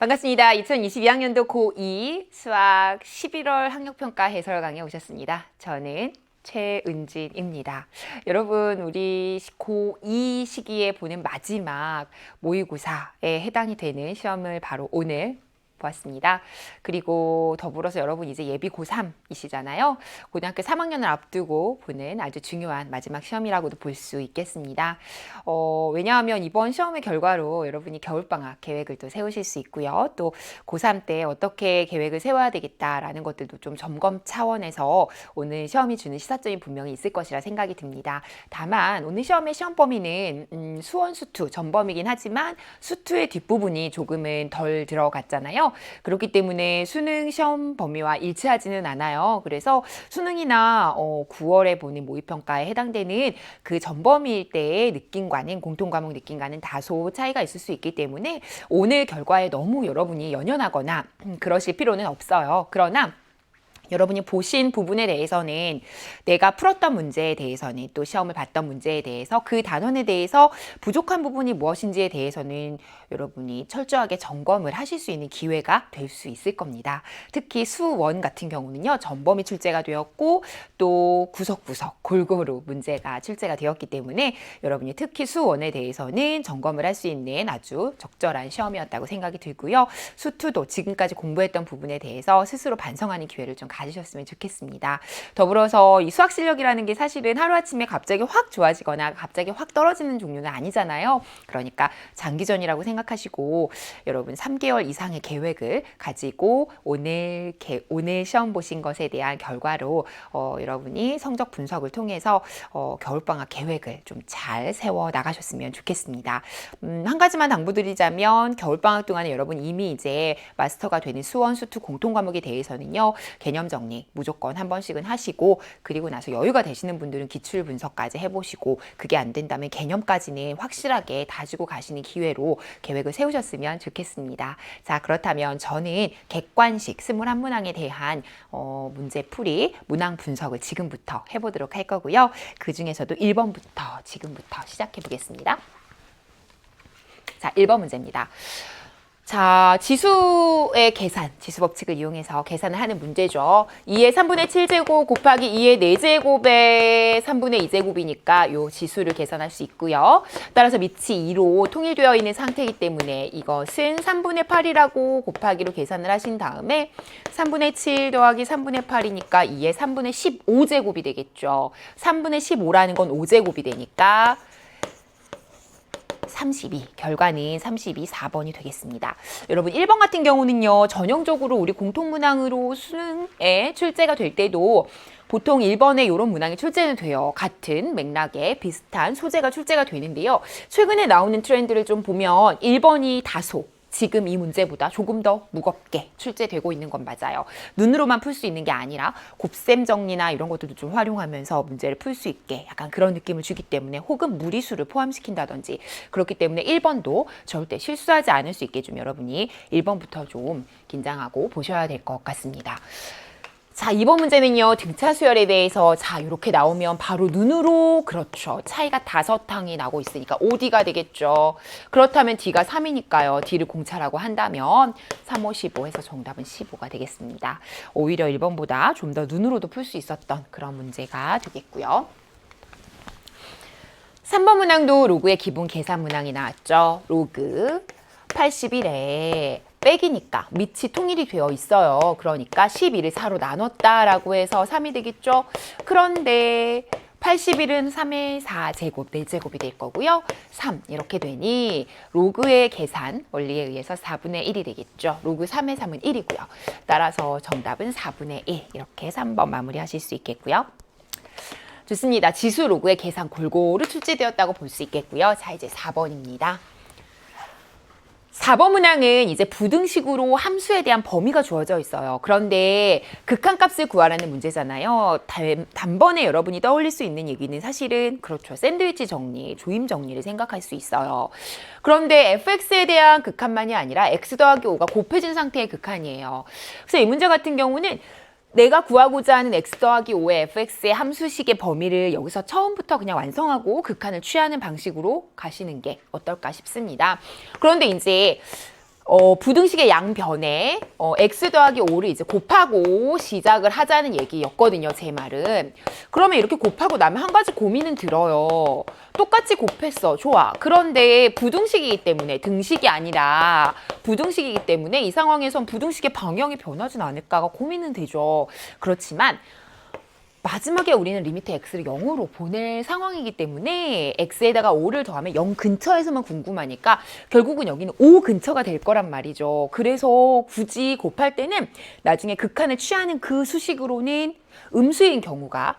반갑습니다. 2022학년도 고2 수학 11월 학력평가 해설 강의에 오셨습니다. 저는 최은진입니다. 여러분, 우리 고2 시기에 보는 마지막 모의고사에 해당이 되는 시험을 바로 오늘 보았습니다. 그리고 더불어서 여러분 이제 예비 고3이시잖아요. 고등학교 3학년을 앞두고 보는 아주 중요한 마지막 시험이라고도 볼 수 있겠습니다. 왜냐하면 이번 시험의 결과로 여러분이 겨울방학 계획을 또 세우실 수 있고요. 또 고3 때 어떻게 계획을 세워야 되겠다라는 것들도 좀 점검 차원에서 오늘 시험이 주는 시사점이 분명히 있을 것이라 생각이 듭니다. 다만 오늘 시험의 시험 범위는 수원, 수투 전범이긴 하지만 수투의 뒷부분이 조금은 덜 들어갔잖아요. 그렇기 때문에 수능 시험 범위와 일치하지는 않아요. 그래서 수능이나 9월에 보는 모의평가에 해당되는 그 전범위일 때의 느낌과는 공통과목 느낌과는 다소 차이가 있을 수 있기 때문에 오늘 결과에 너무 여러분이 연연하거나 그러실 필요는 없어요. 그러나 여러분이 보신 부분에 대해서는 내가 풀었던 문제에 대해서는 또 시험을 봤던 문제에 대해서 그 단원에 대해서 부족한 부분이 무엇인지에 대해서는 여러분이 철저하게 점검을 하실 수 있는 기회가 될 수 있을 겁니다. 특히 수원 같은 경우는요. 전범위 출제가 되었고 또 구석구석 골고루 문제가 출제가 되었기 때문에 여러분이 특히 수원에 대해서는 점검을 할 수 있는 아주 적절한 시험이었다고 생각이 들고요. 수투도 지금까지 공부했던 부분에 대해서 스스로 반성하는 기회를 좀 가지셨으면 좋겠습니다. 더불어서 이 수학 실력이라는 게 사실은 하루아침에 갑자기 확 좋아지거나 갑자기 확 떨어지는 종류는 아니잖아요. 그러니까 장기전이라고 생각하시고 여러분 3개월 이상의 계획을 가지고 오늘 시험 보신 것에 대한 결과로 여러분이 성적 분석을 통해서 겨울방학 계획을 좀 잘 세워 나가셨으면 좋겠습니다. 한 가지만 당부드리자면 겨울방학 동안에 여러분 이미 이제 마스터가 되는 수원, 수투 공통과목에 대해서는요. 개념 정리 무조건 한 번씩은 하시고 그리고 나서 여유가 되시는 분들은 기출 분석까지 해보시고 그게 안 된다면 개념까지는 확실하게 다지고 가시는 기회로 계획을 세우셨으면 좋겠습니다. 자, 그렇다면 저는 객관식 21문항에 대한 문제풀이, 문항 분석을 지금부터 해보도록 할 거고요. 그 중에서도 1번부터 지금부터 시작해 보겠습니다. 자, 1번 문제입니다. 자, 지수의 계산, 지수 법칙을 이용해서 계산을 하는 문제죠. 2의 3분의 7제곱 곱하기 2의 4제곱의 3분의 2제곱이니까 요 지수를 계산할 수 있고요. 따라서 밑이 2로 통일되어 있는 상태이기 때문에 이것은 3분의 8이라고 곱하기로 계산을 하신 다음에 3분의 7 더하기 3분의 8이니까 2의 3분의 15제곱이 되겠죠. 3분의 15라는 건 5제곱이 되니까 32, 결과는 32, 4번이 되겠습니다. 여러분 1번 같은 경우는요. 전형적으로 우리 공통문항으로 수능에 출제가 될 때도 보통 1번에 이런 문항이 출제는 돼요. 같은 맥락에 비슷한 소재가 출제가 되는데요. 최근에 나오는 트렌드를 좀 보면 1번이 다소 지금 이 문제보다 조금 더 무겁게 출제되고 있는 건 맞아요. 눈으로만 풀 수 있는 게 아니라 곱셈 정리나 이런 것들도 좀 활용하면서 문제를 풀 수 있게 약간 그런 느낌을 주기 때문에 혹은 무리수를 포함시킨다든지 그렇기 때문에 1번도 절대 실수하지 않을 수 있게 좀 여러분이 1번부터 좀 긴장하고 보셔야 될 것 같습니다. 자, 2번 문제는요. 등차 수열에 대해서 자, 이렇게 나오면 바로 눈으로 그렇죠. 차이가 5항이 나고 있으니까 OD가 되겠죠. 그렇다면 D가 3이니까요. D를 공차라고 한다면 3, 5, 15 해서 정답은 15가 되겠습니다. 오히려 1번보다 좀 더 눈으로도 풀 수 있었던 그런 문제가 되겠고요. 3번 문항도 로그의 기본 계산 문항이 나왔죠. 로그 81에 빼기니까 밑이 통일이 되어 있어요. 그러니까 12를 4로 나눴다라고 해서 3이 되겠죠. 그런데 81은 3의 4제곱, 4제곱이 될 거고요. 3 이렇게 되니 로그의 계산 원리에 의해서 4분의 1이 되겠죠. 로그 3의 3은 1이고요. 따라서 정답은 4분의 1 이렇게 3번 마무리하실 수 있겠고요. 좋습니다. 지수 로그의 계산 골고루 출제되었다고 볼 수 있겠고요. 자, 이제 4번입니다. 4번 문항은 이제 부등식으로 함수에 대한 범위가 주어져 있어요. 그런데 극한값을 구하라는 문제잖아요. 단번에 여러분이 떠올릴 수 있는 얘기는 사실은 그렇죠. 샌드위치 정리, 조임 정리를 생각할 수 있어요. 그런데 fx에 대한 극한만이 아니라 x 더하기 5가 곱해진 상태의 극한이에요. 그래서 이 문제 같은 경우는 내가 구하고자 하는 x 더하기 5의 fx의 함수식의 범위를 여기서 처음부터 그냥 완성하고 극한을 취하는 방식으로 가시는 게 어떨까 싶습니다. 그런데 이제 부등식의 양변에 x 더하기 5를 이제 곱하고 시작을 하자는 얘기였거든요. 제 말은. 그러면 이렇게 곱하고 나면 한 가지 고민은 들어요. 똑같이 곱했어. 좋아. 그런데 부등식이기 때문에 등식이 아니라 부등식이기 때문에 이 상황에선 부등식의 방향이 변하진 않을까가 고민은 되죠. 그렇지만 마지막에 우리는 리미트 x를 0으로 보낼 상황이기 때문에 x에다가 5를 더하면 0 근처에서만 궁금하니까 결국은 여기는 5 근처가 될 거란 말이죠. 그래서 굳이 곱할 때는 나중에 극한을 취하는 그 수식으로는 음수인 경우가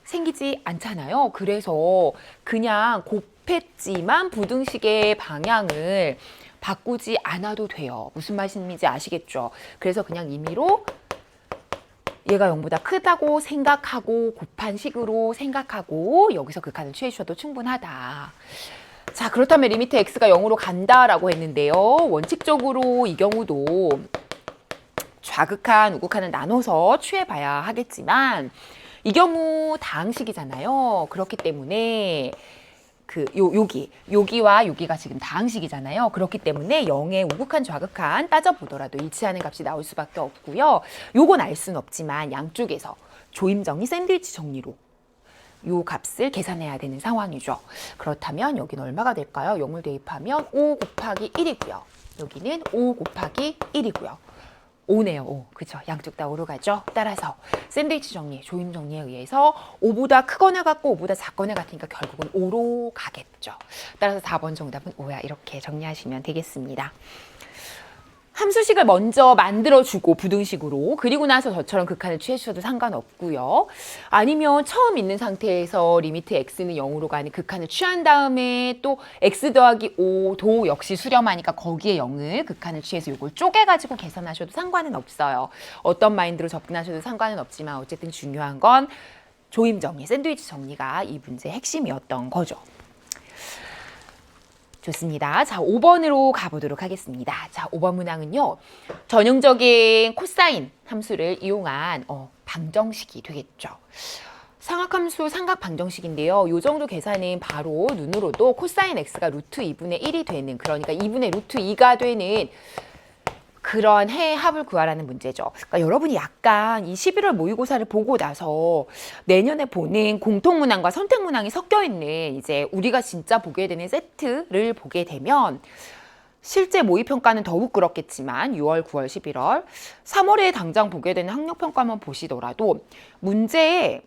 생기지 않잖아요. 그래서 그냥 곱했지만 부등식의 방향을 바꾸지 않아도 돼요. 무슨 말씀인지 아시겠죠? 그래서 그냥 임의로 얘가 0보다 크다고 생각하고 곱한 식으로 생각하고 여기서 극한을 취해주셔도 충분하다. 자, 그렇다면 리미트 x가 0으로 간다라고 했는데요. 원칙적으로 이 경우도 좌극한, 우극한을 나눠서 취해봐야 하겠지만 이 경우 다항식이잖아요. 그렇기 때문에 여기와 여기가 지금 다항식이잖아요. 그렇기 때문에 0의 우극한 좌극한 따져보더라도 일치하는 값이 나올 수밖에 없고요. 요건 알 수는 없지만 양쪽에서 조임 정리, 샌드위치 정리로 요 값을 계산해야 되는 상황이죠. 그렇다면 여기는 얼마가 될까요? 0을 대입하면 5 곱하기 1이고요. 여기는 5 곱하기 1이고요. 5네요. 5. 그죠? 양쪽 다 5로 가죠. 따라서 샌드위치 정리, 조임 정리에 의해서 5보다 크거나 같고 5보다 작거나 같으니까 결국은 5로 가겠죠. 따라서 4번 정답은 5야. 이렇게 정리하시면 되겠습니다. 함수식을 먼저 만들어주고 부등식으로 그리고 나서 저처럼 극한을 취해주셔도 상관없고요. 아니면 처음 있는 상태에서 리미트 x는 0으로 가는 극한을 취한 다음에 또 x 더하기 5도 역시 수렴하니까 거기에 0을 극한을 취해서 이걸 쪼개가지고 계산하셔도 상관은 없어요. 어떤 마인드로 접근하셔도 상관은 없지만 어쨌든 중요한 건 조임 정리, 샌드위치 정리가 이 문제의 핵심이었던 거죠. 좋습니다. 자, 5번으로 가보도록 하겠습니다. 자, 5번 문항은요. 전형적인 코사인 함수를 이용한 방정식이 되겠죠. 상악함수 삼각 방정식인데요. 이 정도 계산은 바로 눈으로도 코사인 x가 루트 2분의 1이 되는, 그러니까 2분의 루트 2가 되는 그런 해의 합을 구하라는 문제죠. 그러니까 여러분이 약간 이 11월 모의고사를 보고 나서 내년에 보는 공통문항과 선택문항이 섞여 있는 이제 우리가 진짜 보게 되는 세트를 보게 되면 실제 모의평가는 더욱 그렇겠지만 6월, 9월, 11월, 3월에 당장 보게 되는 학력평가만 보시더라도 문제의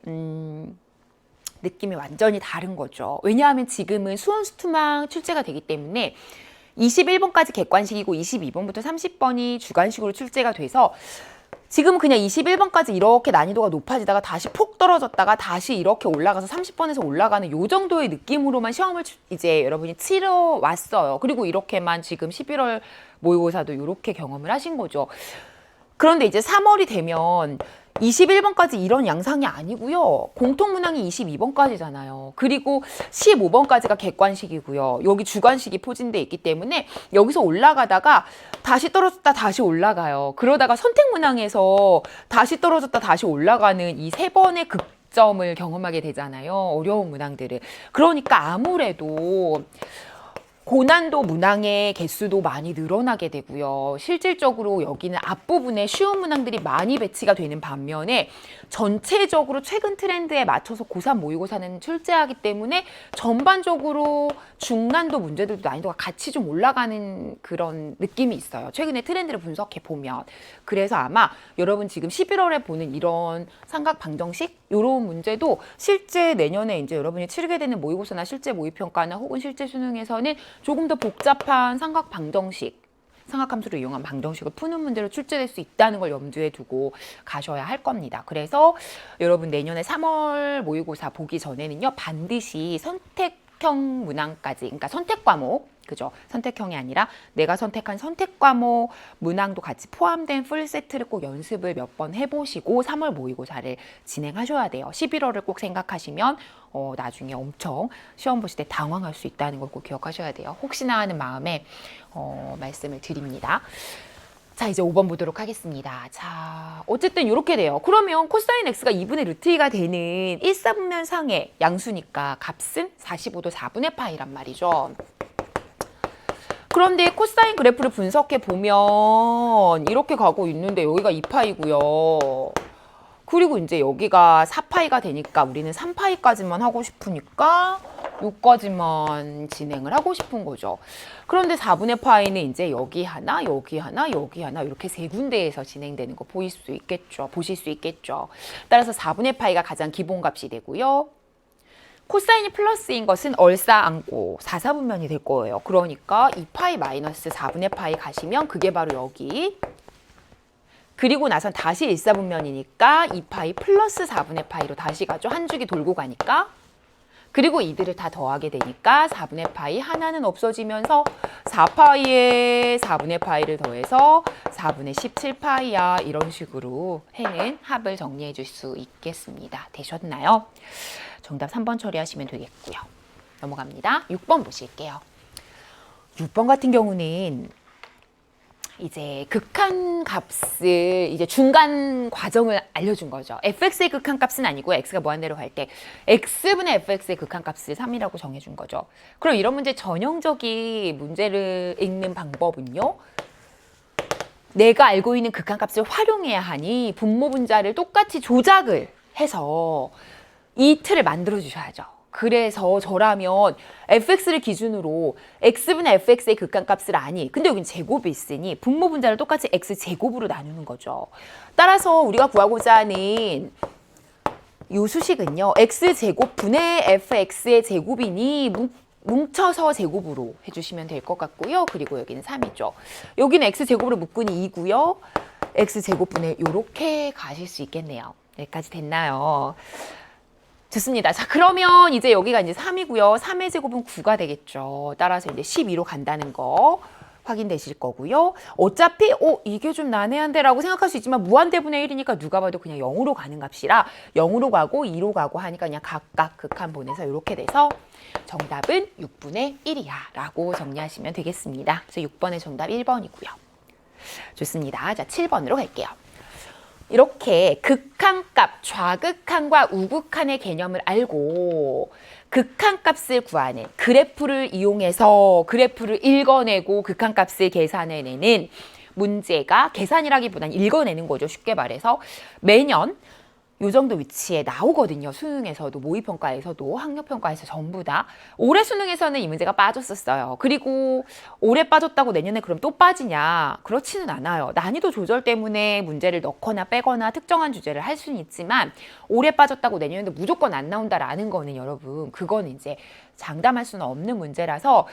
느낌이 완전히 다른 거죠. 왜냐하면 지금은 수원수투망 출제가 되기 때문에 21번까지 객관식이고 22번부터 30번이 주관식으로 출제가 돼서 지금은 그냥 21번까지 이렇게 난이도가 높아지다가 다시 폭 떨어졌다가 다시 이렇게 올라가서 30번에서 올라가는 요 정도의 느낌으로만 시험을 이제 여러분이 치러 왔어요. 그리고 이렇게만 지금 11월 모의고사도 이렇게 경험을 하신 거죠. 그런데 이제 3월이 되면 21번까지 이런 양상이 아니고요. 공통문항이 22번까지잖아요. 그리고 15번까지가 객관식이고요. 여기 주관식이 포진돼 있기 때문에 여기서 올라가다가 다시 떨어졌다 다시 올라가요. 그러다가 선택문항에서 다시 떨어졌다 다시 올라가는 이 세 번의 극점을 경험하게 되잖아요. 어려운 문항들을. 그러니까 아무래도 고난도 문항의 개수도 많이 늘어나게 되고요. 실질적으로 여기는 앞부분에 쉬운 문항들이 많이 배치가 되는 반면에 전체적으로 최근 트렌드에 맞춰서 고3 모의고사는 출제하기 때문에 전반적으로 중난도 문제들도 난이도가 같이 좀 올라가는 그런 느낌이 있어요. 최근에 트렌드를 분석해 보면. 그래서 아마 여러분 지금 11월에 보는 이런 삼각 방정식 이런 문제도 실제 내년에 이제 여러분이 치르게 되는 모의고사나 실제 모의평가나 혹은 실제 수능에서는 조금 더 복잡한 삼각 방정식, 삼각함수를 이용한 방정식을 푸는 문제로 출제될 수 있다는 걸 염두에 두고 가셔야 할 겁니다. 그래서 여러분 내년에 3월 모의고사 보기 전에는요, 반드시 선택형 문항까지, 그러니까 선택 과목, 그죠? 선택형이 아니라 내가 선택한 선택 과목 문항도 같이 포함된 풀 세트를 꼭 연습을 몇 번 해보시고 3월 모의고사를 진행하셔야 돼요. 11월을 꼭 생각하시면 나중에 엄청 시험 보실 때 당황할 수 있다는 걸 꼭 기억하셔야 돼요. 혹시나 하는 마음에 말씀을 드립니다. 자, 이제 5번 보도록 하겠습니다. 자, 어쨌든 이렇게 돼요. 그러면 코사인 x가 2분의 루트 2가 되는 1사분면상의 양수니까 값은 45도 4분의 파이란 말이죠. 그런데 코사인 그래프를 분석해 보면 이렇게 가고 있는데 여기가 2파이고요. 그리고 이제 여기가 4파이가 되니까 우리는 3파이까지만 하고 싶으니까 요까지만 진행을 하고 싶은 거죠. 그런데 4분의 파이는 이제 여기 하나, 여기 하나, 여기 하나 이렇게 세 군데에서 진행되는 거 보실 수 있겠죠. 따라서 4분의 파이가 가장 기본값이 되고요. 코사인이 플러스인 것은 얼싸안고 4사분면이 될 거예요. 그러니까 2파이 마이너스 4분의 파이 가시면 그게 바로 여기. 그리고 나선 다시 1사분면이니까 2파이 플러스 4분의 파이로 다시 가죠. 한 주기 돌고 가니까. 그리고 이들을 다 더하게 되니까 4분의 파이 하나는 없어지면서 4파이에 4분의 파이를 더해서 4분의 17파이야. 이런 식으로 해는 합을 정리해 줄 수 있겠습니다. 되셨나요? 정답 3번 처리하시면 되겠고요. 넘어갑니다. 6번 보실게요. 6번 같은 경우는 이제 극한값을 이제 중간 과정을 알려준 거죠. fx의 극한값은 아니고 x가 무한대로 갈 때 x분의 fx의 극한값을 3이라고 정해준 거죠. 그럼 이런 문제 전형적인 문제를 읽는 방법은요. 내가 알고 있는 극한값을 활용해야 하니 분모 분자를 똑같이 조작을 해서 이 틀을 만들어 주셔야죠. 그래서 저라면 fx를 기준으로 x분의 fx의 극한값을 아니, 근데 여긴 제곱이 있으니 분모 분자를 똑같이 x제곱으로 나누는 거죠. 따라서 우리가 구하고자 하는 이 수식은요. x제곱 분의 fx의 제곱이니 뭉쳐서 제곱으로 해주시면 될 것 같고요. 그리고 여기는 3이죠. 여기는 x제곱으로 묶으니 2고요. x제곱분의 이렇게 가실 수 있겠네요. 여기까지 됐나요? 좋습니다. 자, 그러면 이제 여기가 이제 3이고요. 3의 제곱은 9가 되겠죠. 따라서 이제 12로 간다는 거 확인되실 거고요. 어차피 이게 좀 난해한데 라고 생각할 수 있지만 무한대분의 1이니까 누가 봐도 그냥 0으로 가는 값이라 0으로 가고 2로 가고 하니까 그냥 각각 극한본에서 이렇게 돼서 정답은 6분의 1이야 라고 정리하시면 되겠습니다. 그래서 6번의 정답 1번이고요. 좋습니다. 자, 7번으로 갈게요. 이렇게 극한값, 좌극한과 우극한의 개념을 알고 극한값을 구하는 그래프를 이용해서 그래프를 읽어내고 극한값을 계산해내는 문제가 계산이라기보다는 읽어내는 거죠. 쉽게 말해서 매년 요 정도 위치에 나오거든요. 수능에서도, 모의평가에서도, 학력평가에서 전부 다. 올해 수능에서는 이 문제가 빠졌었어요. 그리고 올해 빠졌다고 내년에 그럼 또 빠지냐? 그렇지는 않아요. 난이도 조절 때문에 문제를 넣거나 빼거나 특정한 주제를 할 수는 있지만 올해 빠졌다고 내년에도 무조건 안 나온다라는 거는 여러분, 그거는 이제 장담할 수는 없는 문제라서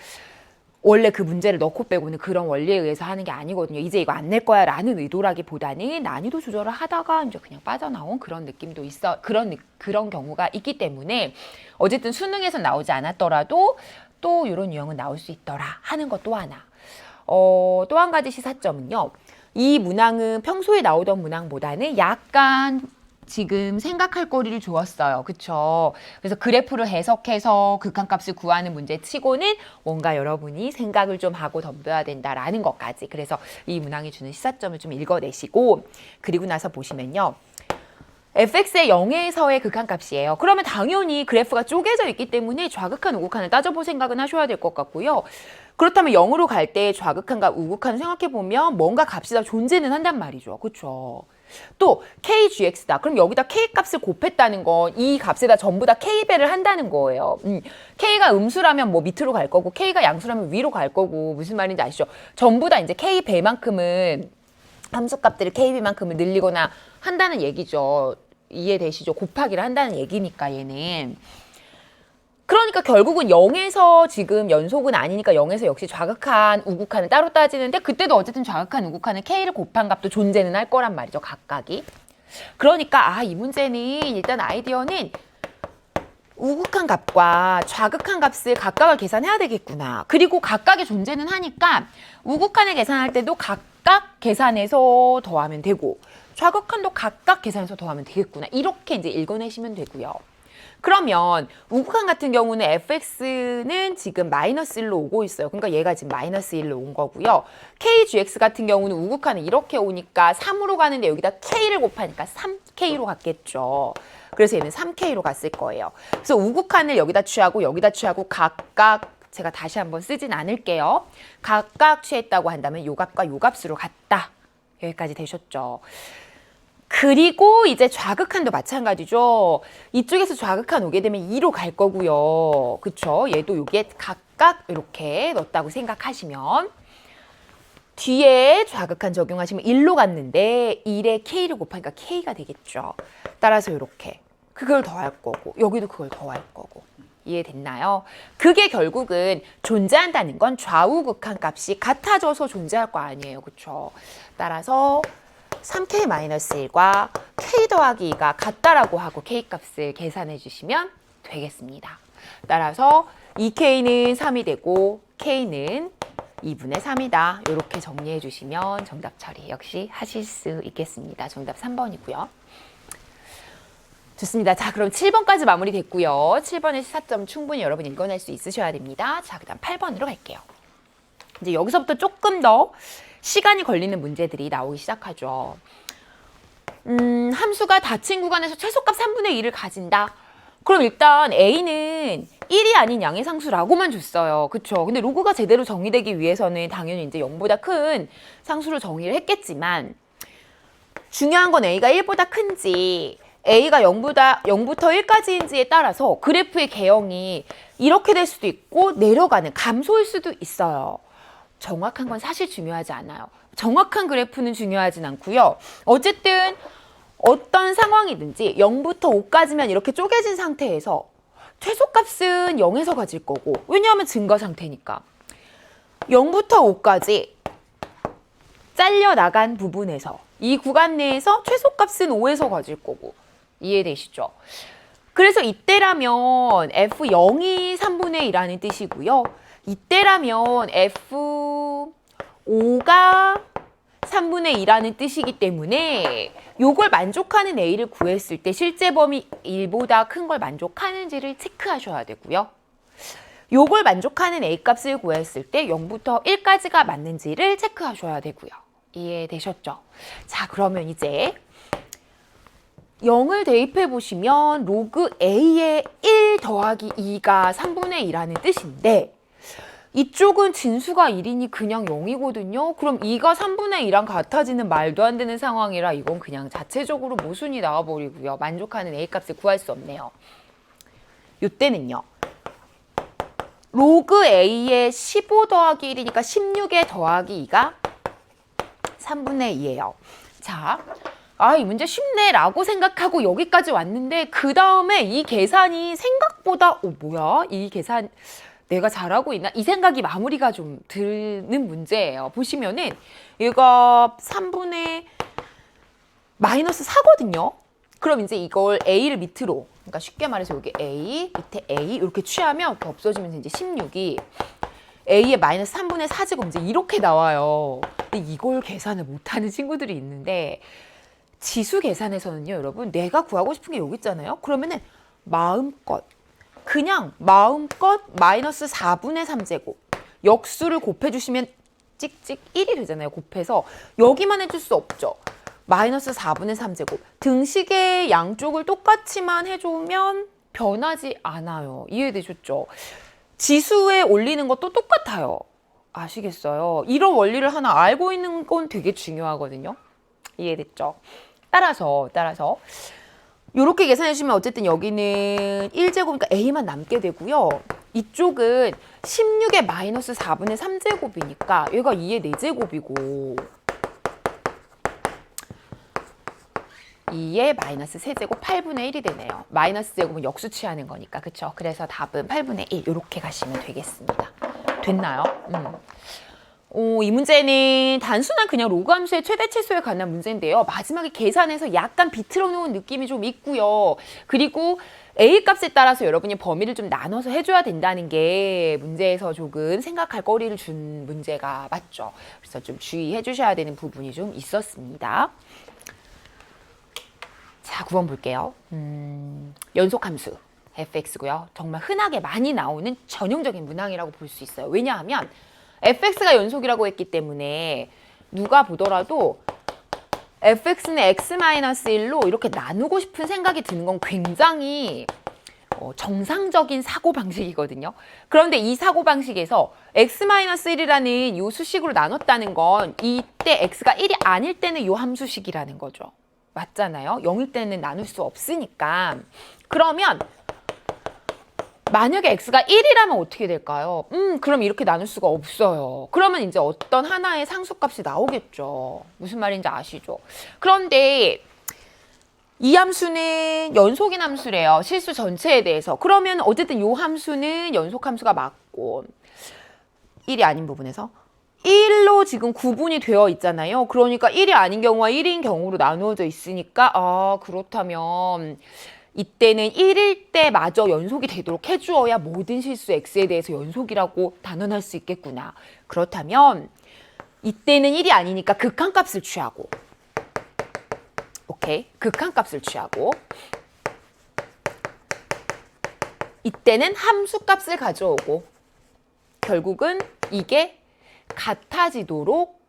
원래 그 문제를 넣고 빼고는 그런 원리에 의해서 하는 게 아니거든요. 이제 이거 안 낼 거야 라는 의도라기보다는 난이도 조절을 하다가 이제 그냥 빠져나온 그런 느낌도 있어. 그런 경우가 있기 때문에 어쨌든 수능에서 나오지 않았더라도 또 이런 유형은 나올 수 있더라 하는 것 또 하나. 또 한 가지 시사점은요. 이 문항은 평소에 나오던 문항보다는 약간 지금 생각할 거리를 주었어요. 그쵸? 그래서 그래프를 해석해서 극한값을 구하는 문제 치고는 뭔가 여러분이 생각을 좀 하고 덤벼야 된다라는 것까지. 그래서 이 문항이 주는 시사점을 좀 읽어내시고 그리고 나서 보시면요. fx의 0에서의 극한값이에요. 그러면 당연히 그래프가 쪼개져 있기 때문에 좌극한, 우극한을 따져볼 생각은 하셔야 될 것 같고요. 그렇다면 0으로 갈 때 좌극한과 우극한을 생각해보면 뭔가 값이 다 존재는 한단 말이죠. 그렇죠? 또 kgx다. 그럼 여기다 k값을 곱했다는 건 이 값에다 전부 다 k배를 한다는 거예요. k가 음수라면 뭐 밑으로 갈 거고 k가 양수라면 위로 갈 거고 무슨 말인지 아시죠? 전부 다 이제 k배만큼은 함수값들을 kb만큼을 늘리거나 한다는 얘기죠. 이해되시죠? 곱하기를 한다는 얘기니까 얘는. 그러니까 결국은 0에서 지금 연속은 아니니까 0에서 역시 좌극한, 우극한을 따로 따지는데 그때도 어쨌든 좌극한, 우극한은 k를 곱한 값도 존재는 할 거란 말이죠. 각각이. 그러니까 이 문제는 일단 아이디어는 우극한 값과 좌극한 값을 각각을 계산해야 되겠구나. 그리고 각각의 존재는 하니까 우극한을 계산할 때도 각각 계산해서 더하면 되고 좌극한도 각각 계산해서 더하면 되겠구나. 이렇게 이제 읽어내시면 되고요. 그러면 우극한 같은 경우는 fx는 지금 마이너스 1로 오고 있어요. 그러니까 얘가 지금 마이너스 1로 온 거고요. kgx 같은 경우는 우극한은 이렇게 오니까 3으로 가는데 여기다 k를 곱하니까 3k로 갔겠죠. 그래서 얘는 3k로 갔을 거예요. 그래서 우극한을 여기다 취하고 각각 제가 다시 한번 쓰진 않을게요. 각각 취했다고 한다면 요 값과 요 값으로 같다. 여기까지 되셨죠? 그리고 이제 좌극한도 마찬가지죠. 이쪽에서 좌극한 오게 되면 2로 갈 거고요. 그쵸? 얘도 요게 각각 이렇게 넣었다고 생각하시면 뒤에 좌극한 적용하시면 1로 갔는데 1에 K를 곱하니까 K가 되겠죠. 따라서 이렇게 그걸 더할 거고 여기도 그걸 더할 거고 이해됐나요? 그게 결국은 존재한다는 건 좌우극한 값이 같아져서 존재할 거 아니에요. 그쵸? 따라서 3K-1과 K 더하기 2가 같다라고 하고 K값을 계산해 주시면 되겠습니다. 따라서 2K는 3이 되고 K는 2분의 3이다. 이렇게 정리해 주시면 정답 처리 역시 하실 수 있겠습니다. 정답 3번이고요. 좋습니다. 자, 그럼 7번까지 마무리됐고요. 7번의 시사점 충분히 여러분 읽어낼 수 있으셔야 됩니다. 자, 그 다음 8번으로 갈게요. 이제 여기서부터 조금 더 시간이 걸리는 문제들이 나오기 시작하죠. 함수가 닫힌 구간에서 최소값 3분의 2를 가진다. 그럼 일단 A는 1이 아닌 양의 상수라고만 줬어요. 그쵸? 근데 로그가 제대로 정의되기 위해서는 당연히 이제 0보다 큰 상수로 정의를 했겠지만 중요한 건 A가 1보다 큰지 A가 0부터 1까지인지에 따라서 그래프의 개형이 이렇게 될 수도 있고 내려가는 감소일 수도 있어요. 정확한 건 사실 중요하지 않아요. 정확한 그래프는 중요하진 않고요. 어쨌든 어떤 상황이든지 0부터 5까지면 이렇게 쪼개진 상태에서 최소값은 0에서 가질 거고 왜냐하면 증가 상태니까 0부터 5까지 잘려나간 부분에서 이 구간 내에서 최소값은 5에서 가질 거고 이해되시죠? 그래서 이때라면 F0이 3분의 1이라는 뜻이고요. 이때라면 F5가 3분의 2라는 뜻이기 때문에 요걸 만족하는 A를 구했을 때 실제 범위 1보다 큰 걸 만족하는지를 체크하셔야 되고요. 요걸 만족하는 A 값을 구했을 때 0부터 1까지가 맞는지를 체크하셔야 되고요. 이해되셨죠? 자, 그러면 이제 0을 대입해 보시면 로그 A의 1 더하기 2가 3분의 2라는 뜻인데 이쪽은 진수가 1이니 그냥 0이거든요. 그럼 2가 3분의 2랑 같아지는 말도 안 되는 상황이라 이건 그냥 자체적으로 모순이 나와버리고요. 만족하는 A값을 구할 수 없네요. 이때는요. 로그 A의 15 더하기 1이니까 16에 더하기 2가 3분의 2예요. 자, 이 문제 쉽네 라고 생각하고 여기까지 왔는데 그 다음에 이 계산이 생각보다 뭐야? 이 계산 내가 잘하고 있나? 이 생각이 마무리가 좀 드는 문제예요. 보시면은 얘가 3분의 마이너스 4거든요. 그럼 이제 이걸 A를 밑으로, 그러니까 쉽게 말해서 여기 A, 밑에 A 이렇게 취하면 이렇게 없어지면서 이제 16이 A의 마이너스 3분의 4제곱 이제 이렇게 나와요. 근데 이걸 계산을 못하는 친구들이 있는데 지수 계산에서는요, 여러분 내가 구하고 싶은 게 여기 있잖아요. 그러면은 그냥 마음껏 마이너스 4분의 3제곱 역수를 곱해주시면 찍찍 1이 되잖아요. 곱해서 여기만 해줄 수 없죠. 마이너스 4분의 3제곱 등식의 양쪽을 똑같이만 해주면 변하지 않아요. 이해되셨죠? 지수에 올리는 것도 똑같아요. 아시겠어요? 이런 원리를 하나 알고 있는 건 되게 중요하거든요. 이해됐죠? 따라서 이렇게 계산해 주시면 어쨌든 여기는 1제곱이니까 A만 남게 되고요. 이쪽은 16의 마이너스 4분의 3제곱이니까 얘가 2의 4제곱이고 2의 마이너스 3제곱 8분의 1이 되네요. 마이너스 제곱은 역수 취하는 거니까. 그쵸? 그래서 답은 8분의 1 이렇게 가시면 되겠습니다. 됐나요? 이 문제는 단순한 그냥 로그 함수의 최대 최소에 관한 문제인데요. 마지막에 계산해서 약간 비틀어 놓은 느낌이 좀 있고요. 그리고 A 값에 따라서 여러분이 범위를 좀 나눠서 해줘야 된다는 게 문제에서 조금 생각할 거리를 준 문제가 맞죠. 그래서 좀 주의해 주셔야 되는 부분이 좀 있었습니다. 자, 9번 볼게요. 연속함수 fx고요. 정말 흔하게 많이 나오는 전형적인 문항이라고 볼 수 있어요. 왜냐하면 fx가 연속이라고 했기 때문에 누가 보더라도 fx는 x-1로 이렇게 나누고 싶은 생각이 드는 건 굉장히 정상적인 사고방식이거든요. 그런데 이 사고방식에서 x-1이라는 이 수식으로 나눴다는 건 이때 x가 1이 아닐 때는 이 함수식이라는 거죠. 맞잖아요. 0일 때는 나눌 수 없으니까. 그러면 만약에 x가 1이라면 어떻게 될까요? 그럼 이렇게 나눌 수가 없어요. 그러면 이제 어떤 하나의 상수값이 나오겠죠. 무슨 말인지 아시죠? 그런데 이 함수는 연속인 함수래요. 실수 전체에 대해서. 그러면 어쨌든 이 함수는 연속 함수가 맞고 1이 아닌 부분에서 1로 지금 구분이 되어 있잖아요. 그러니까 1이 아닌 경우와 1인 경우로 나누어져 있으니까 그렇다면 이때는 1일 때마저 연속이 되도록 해주어야 모든 실수 x에 대해서 연속이라고 단언할 수 있겠구나. 그렇다면 이때는 1이 아니니까 극한값을 취하고 오케이. 극한값을 취하고 이때는 함수값을 가져오고 결국은 이게 같아지도록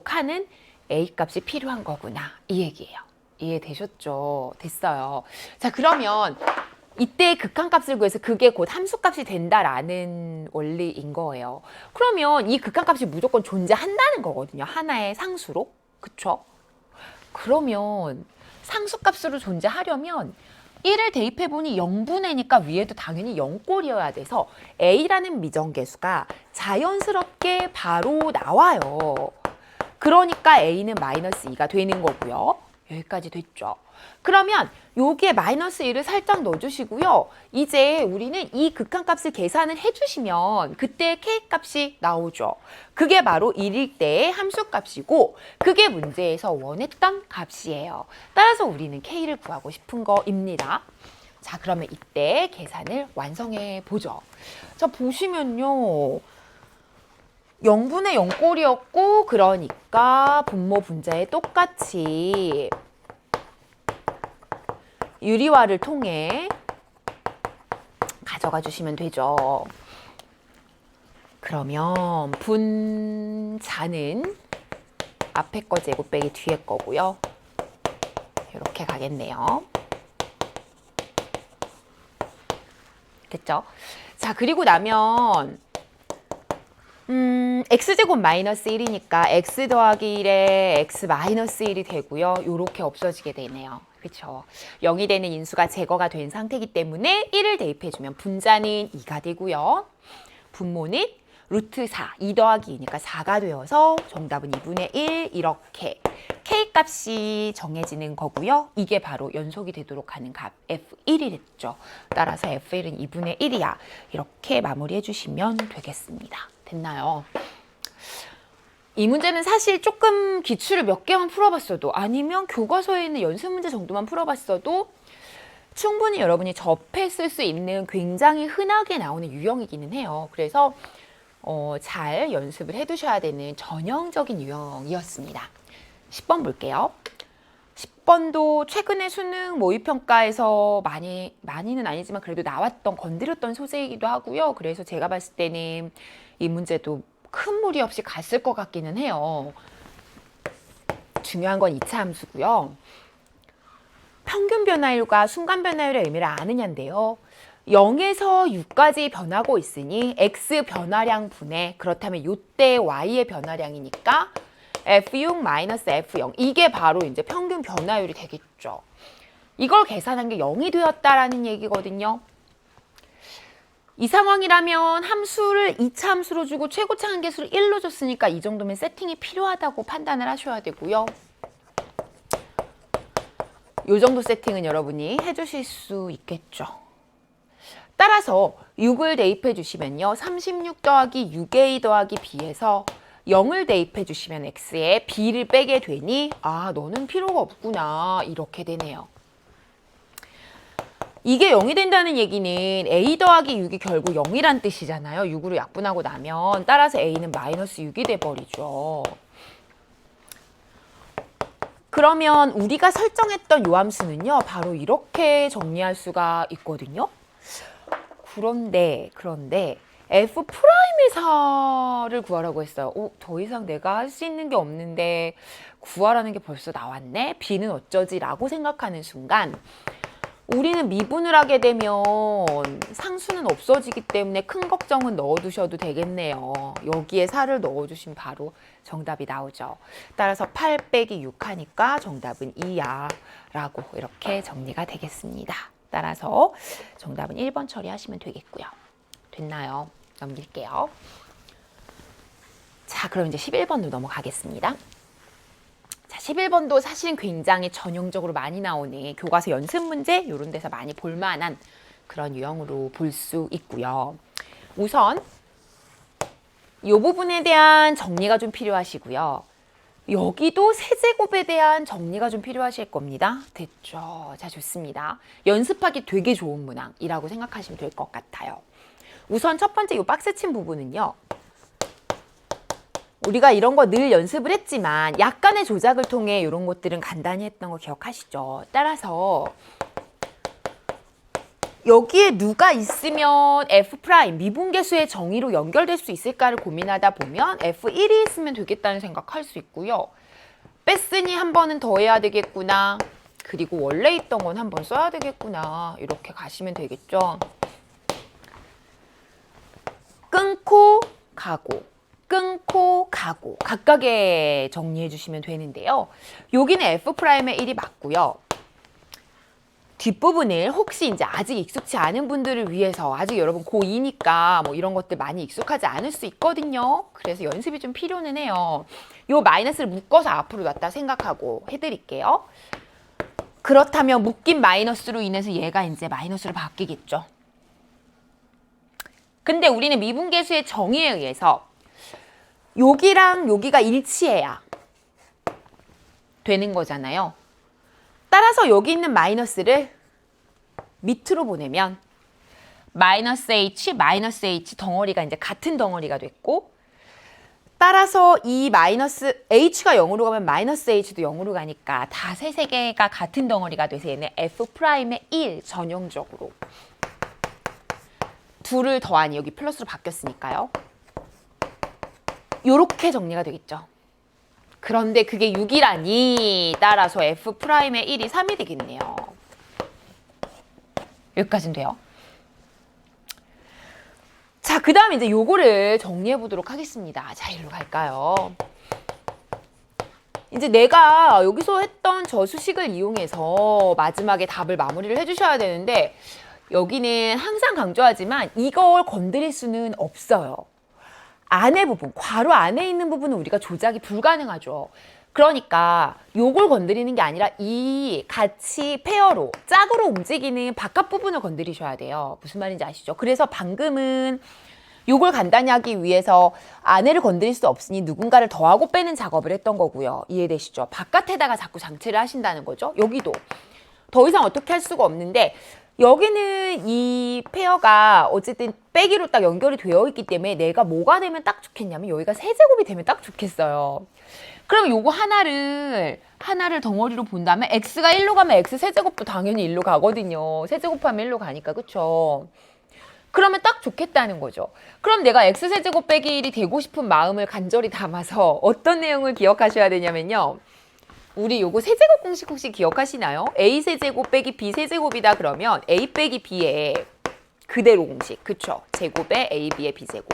하는 A값이 필요한 거구나. 이 얘기예요. 이해되셨죠? 됐어요. 자, 그러면 이때 극한값을 구해서 그게 곧 함수값이 된다라는 원리인 거예요. 그러면 이 극한값이 무조건 존재한다는 거거든요. 하나의 상수로. 그쵸? 그러면 상수값으로 존재하려면 1을 대입해보니 0분의 니까 위에도 당연히 0꼴이어야 돼서 A라는 미정계수가 자연스럽게 바로 나와요. 그러니까 A는 마이너스 2가 되는 거고요. 여기까지 됐죠. 그러면 여기에 마이너스 1을 살짝 넣어주시고요. 이제 우리는 이 극한값을 계산을 해주시면 그때 K값이 나오죠. 그게 바로 1일 때의 함수값이고 그게 문제에서 원했던 값이에요. 따라서 우리는 K를 구하고 싶은 거입니다. 자, 그러면 이때 계산을 완성해 보죠. 자, 보시면요. 0분의 0꼴이었고 그러니까 분모 분자에 똑같이 유리화를 통해 가져가 주시면 되죠. 그러면 분자는 앞에 거 제곱 빼기 뒤에 거고요. 이렇게 가겠네요. 됐죠? 자, 그리고 나면 x제곱 마이너스 1이니까 x 더하기 1에 x 마이너스 1이 되고요. 요렇게 없어지게 되네요. 그렇죠? 0이 되는 인수가 제거가 된 상태이기 때문에 1을 대입해주면 분자는 2가 되고요. 분모는 루트 4, 2 더하기 2니까 4가 되어서 정답은 2분의 1 이렇게 K값이 정해지는 거고요. 이게 바로 연속이 되도록 하는 값 F1이 됐죠. 따라서 F1은 2분의 1이야. 이렇게 마무리해 주시면 되겠습니다. 됐나요? 이 문제는 사실 조금 기출을 몇 개만 풀어봤어도 아니면 교과서에 있는 연습 문제 정도만 풀어봤어도 충분히 여러분이 접했을 수 있는 굉장히 흔하게 나오는 유형이기는 해요. 그래서 잘 연습을 해두셔야 되는 전형적인 유형이었습니다. 10번 볼게요. 10번도 최근에 수능 모의평가에서 많이는 아니지만 그래도 나왔던 건드렸던 소재이기도 하고요. 그래서 제가 봤을 때는 이 문제도 큰 무리 없이 갔을 것 같기는 해요. 중요한 건 2차 함수고요. 평균 변화율과 순간 변화율의 의미를 아느냐인데요. 0에서 6까지 변하고 있으니 x 변화량 분의 그렇다면 이때 y의 변화량이니까 f6 마이너스 f0 이게 바로 이제 평균 변화율이 되겠죠. 이걸 계산한 게 0이 되었다라는 얘기거든요. 이 상황이라면 함수를 2차 함수로 주고 최고차 한계수를 1로 줬으니까 이 정도면 세팅이 필요하다고 판단을 하셔야 되고요. 이 정도 세팅은 여러분이 해주실 수 있겠죠. 따라서 6을 대입해 주시면요. 36 더하기 6a 더하기 b에서 0을 대입해 주시면 x에 b를 빼게 되니 너는 필요가 없구나 이렇게 되네요. 이게 0이 된다는 얘기는 a 더하기 6이 결국 0이란 뜻이잖아요. 6으로 약분하고 나면 따라서 a는 마이너스 6이 돼버리죠. 그러면 우리가 설정했던 요 함수는요. 바로 이렇게 정리할 수가 있거든요. 그런데 F'의 사를 구하라고 했어요. 더 이상 내가 할 수 있는 게 없는데 구하라는 게 벌써 나왔네? B는 어쩌지? 라고 생각하는 순간 우리는 미분을 하게 되면 상수는 없어지기 때문에 큰 걱정은 넣어두셔도 되겠네요. 여기에 4를 넣어주시면 바로 정답이 나오죠. 따라서 8 빼기 6 하니까 정답은 2야 라고 이렇게 정리가 되겠습니다. 따라서 정답은 1번 처리하시면 되겠고요. 됐나요? 넘길게요. 자, 그럼 이제 11번으로 넘어가겠습니다. 자, 11번도 사실은 굉장히 전형적으로 많이 나오는 교과서 연습 문제 이런 데서 많이 볼만한 그런 유형으로 볼 수 있고요. 우선 이 부분에 대한 정리가 좀 필요하시고요. 여기도 세제곱에 대한 정리가 좀 필요하실 겁니다. 됐죠? 자, 좋습니다. 연습하기 되게 좋은 문항이라고 생각하시면 될 것 같아요. 우선 첫 번째 이 박스 친 부분은요. 우리가 이런 거 늘 연습을 했지만 약간의 조작을 통해 이런 것들은 간단히 했던 거 기억하시죠? 따라서 여기에 누가 있으면 F' 미분계수의 정의로 연결될 수 있을까를 고민하다 보면 F1이 있으면 되겠다는 생각할 수 있고요. 뺐으니 한 번은 더 해야 되겠구나. 그리고 원래 있던 건 한 번 써야 되겠구나. 이렇게 가시면 되겠죠. 끊고 가고. 끊고 가고 각각의 정리해 주시면 되는데요. 여기는 F'의 1이 맞고요. 뒷부분을 혹시 이제 아직 익숙치 않은 분들을 위해서 아직 여러분 고2니까 뭐 이런 것들 많이 익숙하지 않을 수 있거든요. 그래서 연습이 좀 필요는 해요. 요 마이너스를 묶어서 앞으로 놨다 생각하고 해드릴게요. 그렇다면 묶인 마이너스로 인해서 얘가 이제 마이너스로 바뀌겠죠. 근데 우리는 미분계수의 정의에 의해서 여기랑 여기가 일치해야 되는 거잖아요. 따라서 여기 있는 마이너스를 밑으로 보내면 마이너스 h 덩어리가 이제 같은 덩어리가 됐고 따라서 이 마이너스 h가 0으로 가면 마이너스 h도 0으로 가니까 다 세 개가 같은 덩어리가 돼서 얘는 F'의 1 전형적으로 둘을 더하니 여기 플러스로 바뀌었으니까요. 요렇게 정리가 되겠죠. 그런데 그게 6이라니 따라서 F'의 1이 3이 되겠네요. 여기까지는 돼요. 자, 그 다음에 이제 요거를 정리해 보도록 하겠습니다. 자, 이리로 갈까요? 이제 내가 여기서 했던 저 수식을 이용해서 마지막에 답을 마무리를 해주셔야 되는데 여기는 항상 강조하지만 이걸 건드릴 수는 없어요. 안에 부분, 괄호 안에 있는 부분은 우리가 조작이 불가능하죠. 그러니까 요걸 건드리는 게 아니라 이 같이 페어로 짝으로 움직이는 바깥 부분을 건드리셔야 돼요. 무슨 말인지 아시죠? 그래서 방금은 요걸 간단히 하기 위해서 안에를 건드릴 수 없으니 누군가를 더하고 빼는 작업을 했던 거고요. 이해되시죠? 바깥에다가 자꾸 장치를 하신다는 거죠. 여기도 더 이상 어떻게 할 수가 없는데 여기는 이 페어가 어쨌든 빼기로 딱 연결이 되어 있기 때문에 내가 뭐가 되면 딱 좋겠냐면 여기가 세제곱이 되면 딱 좋겠어요. 그럼 요거 하나를 덩어리로 본다면 x가 1로 가면 x 세제곱도 당연히 1로 가거든요. 세제곱하면 1로 가니까 그쵸? 그러면 딱 좋겠다는 거죠. 그럼 내가 x세제곱 빼기 1이 되고 싶은 마음을 간절히 담아서 어떤 내용을 기억하셔야 되냐면요. 우리 요거 세제곱 공식 혹시 기억하시나요? a세제곱 빼기 b세제곱이다 그러면 a 빼기 b의 그대로 공식. 그쵸? 제곱에 a, b의 b제곱.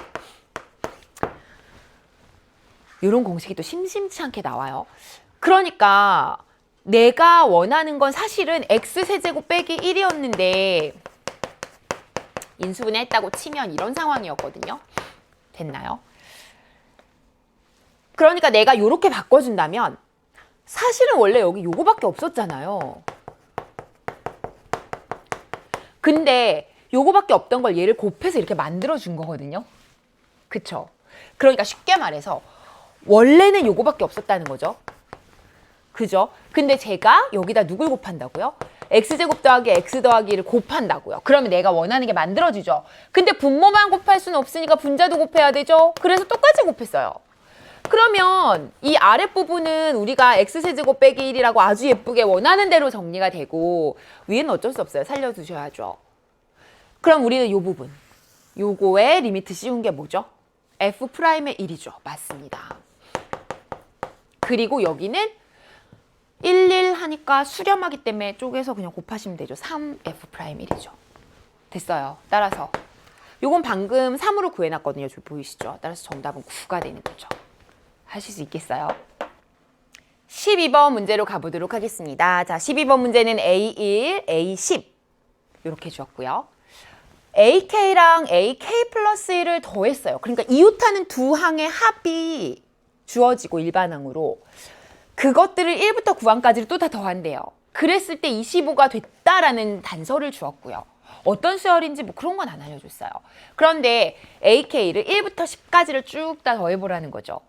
이런 공식이 또 심심치 않게 나와요. 그러니까 내가 원하는 건 사실은 x세제곱 빼기 1이었는데 인수분해했다고 치면 이런 상황이었거든요. 됐나요? 그러니까 내가 이렇게 바꿔준다면 사실은 원래 여기 요거밖에 없었잖아요. 근데 요거밖에 없던 걸 얘를 곱해서 이렇게 만들어준 거거든요. 그쵸? 그러니까 쉽게 말해서 원래는 요거밖에 없었다는 거죠. 그죠? 근데 제가 여기다 누굴 곱한다고요? x제곱 더하기 x 더하기를 곱한다고요. 그러면 내가 원하는 게 만들어지죠. 근데 분모만 곱할 수는 없으니까 분자도 곱해야 되죠. 그래서 똑같이 곱했어요. 그러면 이 아랫부분은 우리가 x세제곱 빼기 1이라고 아주 예쁘게 원하는 대로 정리가 되고 위에는 어쩔 수 없어요. 살려두셔야죠. 그럼 우리는 이 부분, 요거의 리미트 씌운 게 뭐죠? F'의 1이죠. 맞습니다. 그리고 여기는 11 하니까 수렴하기 때문에 쪼개서 그냥 곱하시면 되죠. 3F'1이죠. 됐어요. 따라서 요건 방금 3으로 구해놨거든요. 저 보이시죠? 따라서 정답은 9가 되는 거죠. 하실 수 있겠어요? 12번 문제로 가보도록 하겠습니다. 자, 12번 문제는 A1, A10 이렇게 주었고요. AK랑 AK 플러스 1을 더했어요. 그러니까 이웃하는 두 항의 합이 주어지고 일반항으로 그것들을 1부터 9항까지를 또 다 더한대요. 그랬을 때 25가 됐다라는 단서를 주었고요. 어떤 수열인지 뭐 그런 건 안 알려줬어요. 그런데 AK를 1부터 10까지를 쭉 다 더해보라는 거죠.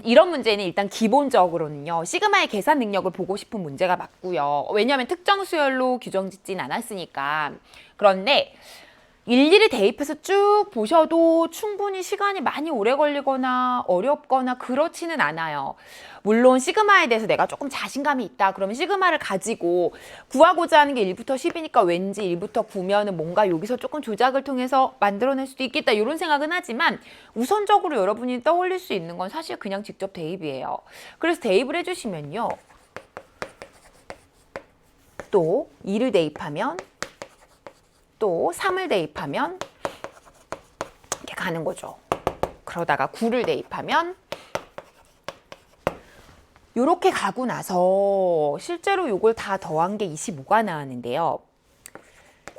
이런 문제는 일단 기본적으로는요. 시그마의 계산 능력을 보고 싶은 문제가 맞고요. 왜냐하면 특정 수열로 규정 짓진 않았으니까. 그런데 일일이 대입해서 쭉 보셔도 충분히 시간이 많이 오래 걸리거나 어렵거나 그렇지는 않아요. 물론 시그마에 대해서 내가 조금 자신감이 있다. 그러면 시그마를 가지고 구하고자 하는 게 1부터 10이니까 왠지 1부터 9면은 뭔가 여기서 조금 조작을 통해서 만들어낼 수도 있겠다. 이런 생각은 하지만 우선적으로 여러분이 떠올릴 수 있는 건 사실 그냥 직접 대입이에요. 그래서 대입을 해주시면요. 또 2를 대입하면 또 3을 대입하면 이렇게 가는 거죠. 그러다가 9를 대입하면 이렇게 가고 나서 실제로 이걸 다 더한 게 25가 나왔는데요.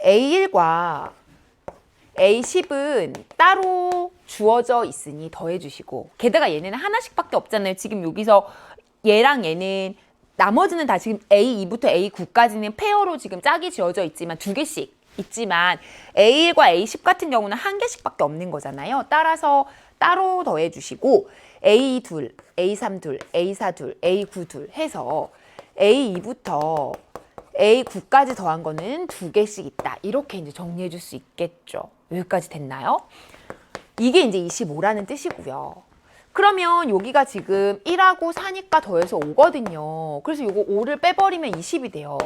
A1과 A10은 따로 주어져 있으니 더해주시고 게다가 얘네는 하나씩밖에 없잖아요. 지금 여기서 얘랑 얘는 나머지는 다 지금 A2부터 A9까지는 페어로 지금 짝이 지어져 있지만 두 개씩 있지만 A1과 A10 같은 경우는 한 개씩밖에 없는 거잖아요. 따라서 따로 더해주시고 A2 둘, A3 둘, A4 둘, A9 둘 해서 A2부터 A9까지 더한 거는 두 개씩 있다. 이렇게 이제 정리해 줄 수 있겠죠. 여기까지 됐나요? 이게 이제 25라는 뜻이고요. 그러면 여기가 지금 1하고 4니까 더해서 5거든요. 그래서 이거 5를 빼버리면 20이 돼요.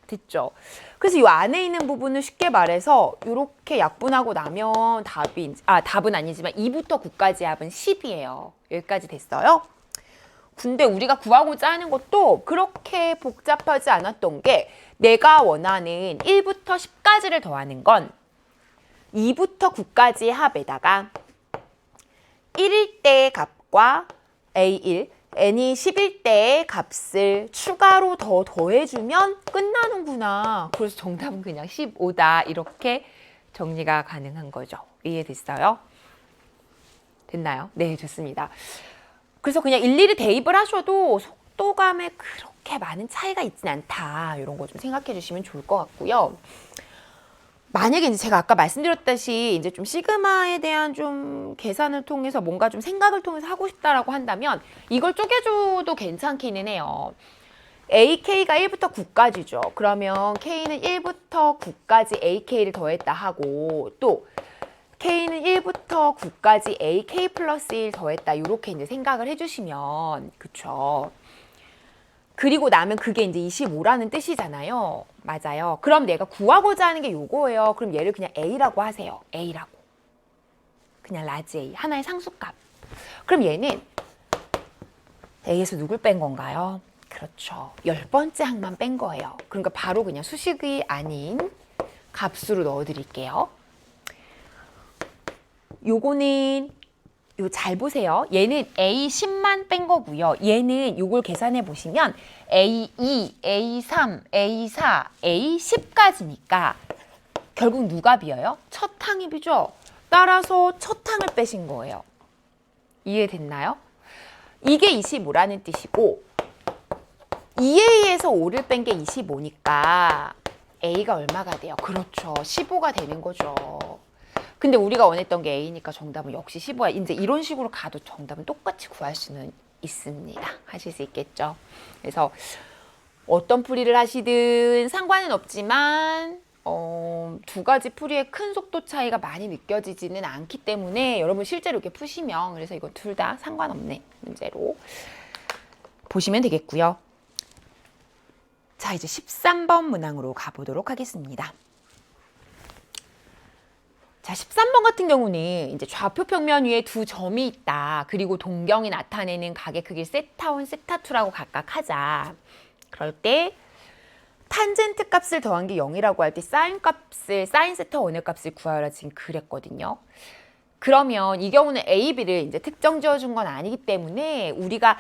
됐죠? 그래서 이 안에 있는 부분을 쉽게 말해서 이렇게 약분하고 나면 답은 아니지만 2부터 9까지 합은 10이에요. 여기까지 됐어요? 근데 우리가 구하고자 하는 것도 그렇게 복잡하지 않았던 게 내가 원하는 1부터 10까지를 더하는 건 2부터 9까지의 합에다가 1일 때의 값과 A1, n이 10일 때의 값을 추가로 더 더해주면 끝나는구나. 그래서 정답은 그냥 15다. 이렇게 정리가 가능한 거죠. 이해됐어요? 됐나요? 네, 좋습니다. 그래서 그냥 일일이 대입을 하셔도 속도감에 그렇게 많은 차이가 있진 않다. 이런 거 좀 생각해 주시면 좋을 것 같고요. 만약에 이제 제가 아까 말씀드렸다시 이제 좀 시그마에 대한 좀 계산을 통해서 뭔가 좀 생각을 통해서 하고 싶다라고 한다면 이걸 쪼개줘도 괜찮기는 해요. AK가 1부터 9까지죠. 그러면 K는 1부터 9까지 AK를 더했다 하고 또 K는 1부터 9까지 AK 플러스 1 더했다. 이렇게 이제 생각을 해주시면 그쵸. 그리고 나면 그게 이제 25라는 뜻이잖아요. 맞아요. 그럼 내가 구하고자 하는 게 요거예요. 그럼 얘를 그냥 A라고 하세요. A라고. 그냥 라지 A. 하나의 상수값. 그럼 얘는 A에서 누굴 뺀 건가요? 그렇죠. 10번째 항만 뺀 거예요. 그러니까 바로 그냥 수식이 아닌 값으로 넣어드릴게요. 요거는 잘 보세요. 얘는 A10만 뺀 거고요. 얘는 요걸 계산해 보시면 A2, A3, A4, A10까지니까 결국 누가 비어요? 첫 항이 비죠. 따라서 첫 항을 빼신 거예요. 이해됐나요? 이게 25라는 뜻이고 2A에서 5를 뺀 게 25니까 A가 얼마가 돼요? 그렇죠. 15가 되는 거죠. 근데 우리가 원했던 게 A니까 정답은 역시 15야. 이제 이런 식으로 가도 정답은 똑같이 구할 수는 있습니다. 하실 수 있겠죠. 그래서 어떤 풀이를 하시든 상관은 없지만 두 가지 풀이의 큰 속도 차이가 많이 느껴지지는 않기 때문에 여러분 실제로 이렇게 푸시면 그래서 이거 둘 다 상관없는 문제로 보시면 되겠고요. 자, 이제 13번 문항으로 가보도록 하겠습니다. 자, 13번 같은 경우는 이제 좌표 평면 위에 두 점이 있다. 그리고 동경이 나타내는 가계 크기 세타1, 세타2라고 각각 하자. 그럴 때 탄젠트 값을 더한 게 0이라고 할 때 사인 값을, 사인 세타1의 값을 구하라 지금 그랬거든요. 그러면 이 경우는 A, B를 이제 특정 지어준 건 아니기 때문에 우리가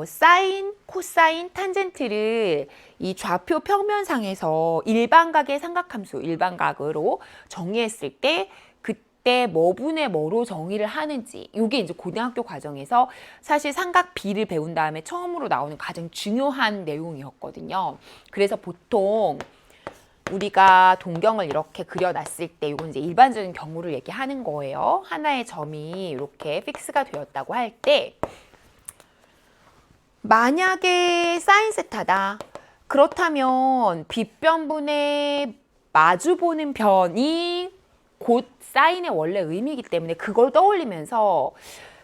사인, 코사인, 탄젠트를 이 좌표 평면상에서 일반각의 삼각함수, 일반각으로 정의했을 때 그때 뭐 분의 뭐로 정의를 하는지, 이게 이제 고등학교 과정에서 사실 삼각 B를 배운 다음에 처음으로 나오는 가장 중요한 내용이었거든요. 그래서 보통 우리가 동경을 이렇게 그려놨을 때 이건 이제 일반적인 경우를 얘기하는 거예요. 하나의 점이 이렇게 픽스가 되었다고 할 때 만약에 사인 세타다. 그렇다면 빗변분의 마주보는 변이 곧 사인의 원래 의미이기 때문에 그걸 떠올리면서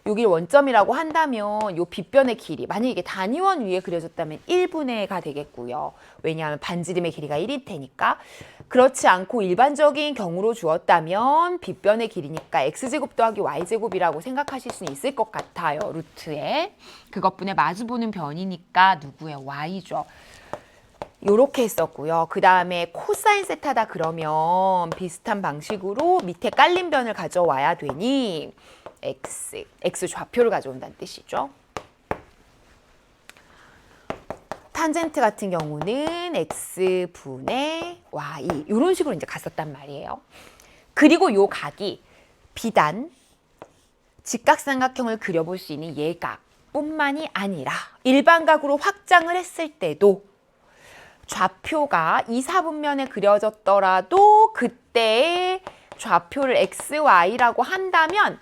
여기를 원점이라고 한다면 요 빗변의 길이, 만약에 이게 단위원 위에 그려졌다면 1분의가 되겠고요. 왜냐하면 반지름의 길이가 1일 테니까. 그렇지 않고 일반적인 경우로 주었다면 빗변의 길이니까 x제곱 더하기 y제곱이라고 생각하실 수는 있을 것 같아요. 루트에. 그것분에 마주보는 변이니까 누구의 y죠. 요렇게 했었고요. 그 다음에 코사인 세타다 그러면 비슷한 방식으로 밑에 깔린 변을 가져와야 되니 x 좌표를 가져온다는 뜻이죠. 탄젠트 같은 경우는 x분의 y 이런 식으로 이제 갔었단 말이에요. 그리고 요 각이 비단 직각삼각형을 그려볼 수 있는 예각뿐만이 아니라 일반각으로 확장을 했을 때도 좌표가 2, 4분면에 그려졌더라도 그때의 좌표를 x, y라고 한다면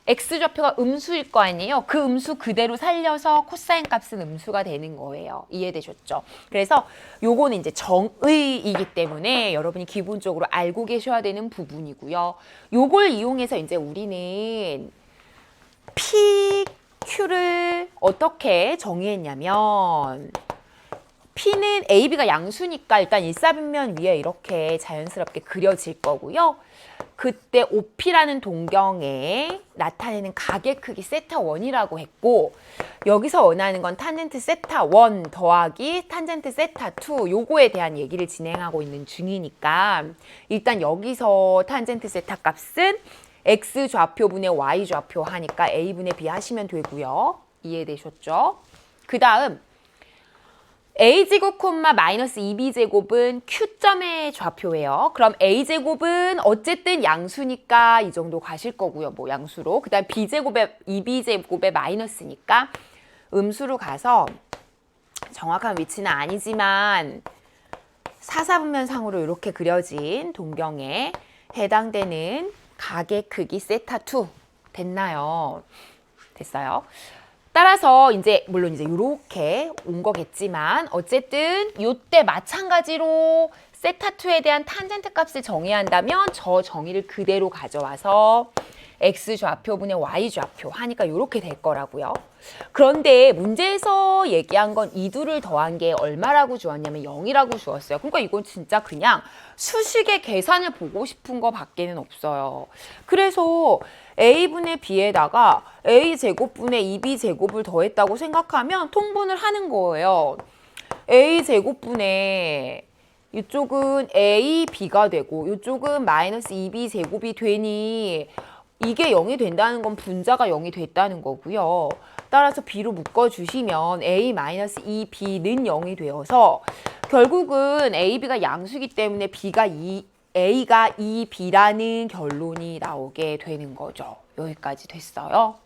x좌표가 음수일 거 아니에요. 그 음수 그대로 살려서 코사인 값은 음수가 되는 거예요. 이해되셨죠? 그래서 요거는 이제 정의이기 때문에 여러분이 기본적으로 알고 계셔야 되는 부분이고요. 요걸 이용해서 이제 우리는 PQ를 어떻게 정의했냐면 P는 A, B가 양수니까 일단 1사분면 위에 이렇게 자연스럽게 그려질 거고요. 그때 OP라는 동경에 나타내는 가계 크기 세타1이라고 했고 여기서 원하는 건 탄젠트 세타1 더하기 탄젠트 세타2 요거에 대한 얘기를 진행하고 있는 중이니까 일단 여기서 탄젠트 세타 값은 X 좌표분의 Y 좌표 하니까 A분의 B 하시면 되고요. 이해되셨죠? 그 다음 a제곱 콤마 마이너스 2b제곱은 q점의 좌표예요. 그럼 a제곱은 어쨌든 양수니까 이 정도 가실 거고요. 뭐 양수로. 그 다음 b제곱에 2b제곱에 마이너스니까 음수로 가서 정확한 위치는 아니지만 사사분면상으로 이렇게 그려진 동경에 해당되는 가계 크기 세타2 됐나요? 됐어요? 따라서 이제 물론 이제 이렇게 온 거겠지만 어쨌든 이때 마찬가지로 세타2에 대한 탄젠트 값을 정의한다면 저 정의를 그대로 가져와서 x 좌표분의 y 좌표 하니까 이렇게 될 거라고요. 그런데 문제에서 얘기한 건 이 둘을 더한 게 얼마라고 주었냐면 0이라고 주었어요. 그러니까 이건 진짜 그냥 수식의 계산을 보고 싶은 거 밖에는 없어요. 그래서 a분의 b에다가 a제곱분의 2b제곱을 더했다고 생각하면 통분을 하는 거예요. a제곱분의 이쪽은 ab가 되고 이쪽은 마이너스 2b제곱이 되니 이게 0이 된다는 건 분자가 0이 됐다는 거고요. 따라서 b로 묶어주시면 a-2b는 0이 되어서 결국은 a,b가 양수이기 때문에 a가 2b라는 결론이 나오게 되는 거죠. 여기까지 됐어요.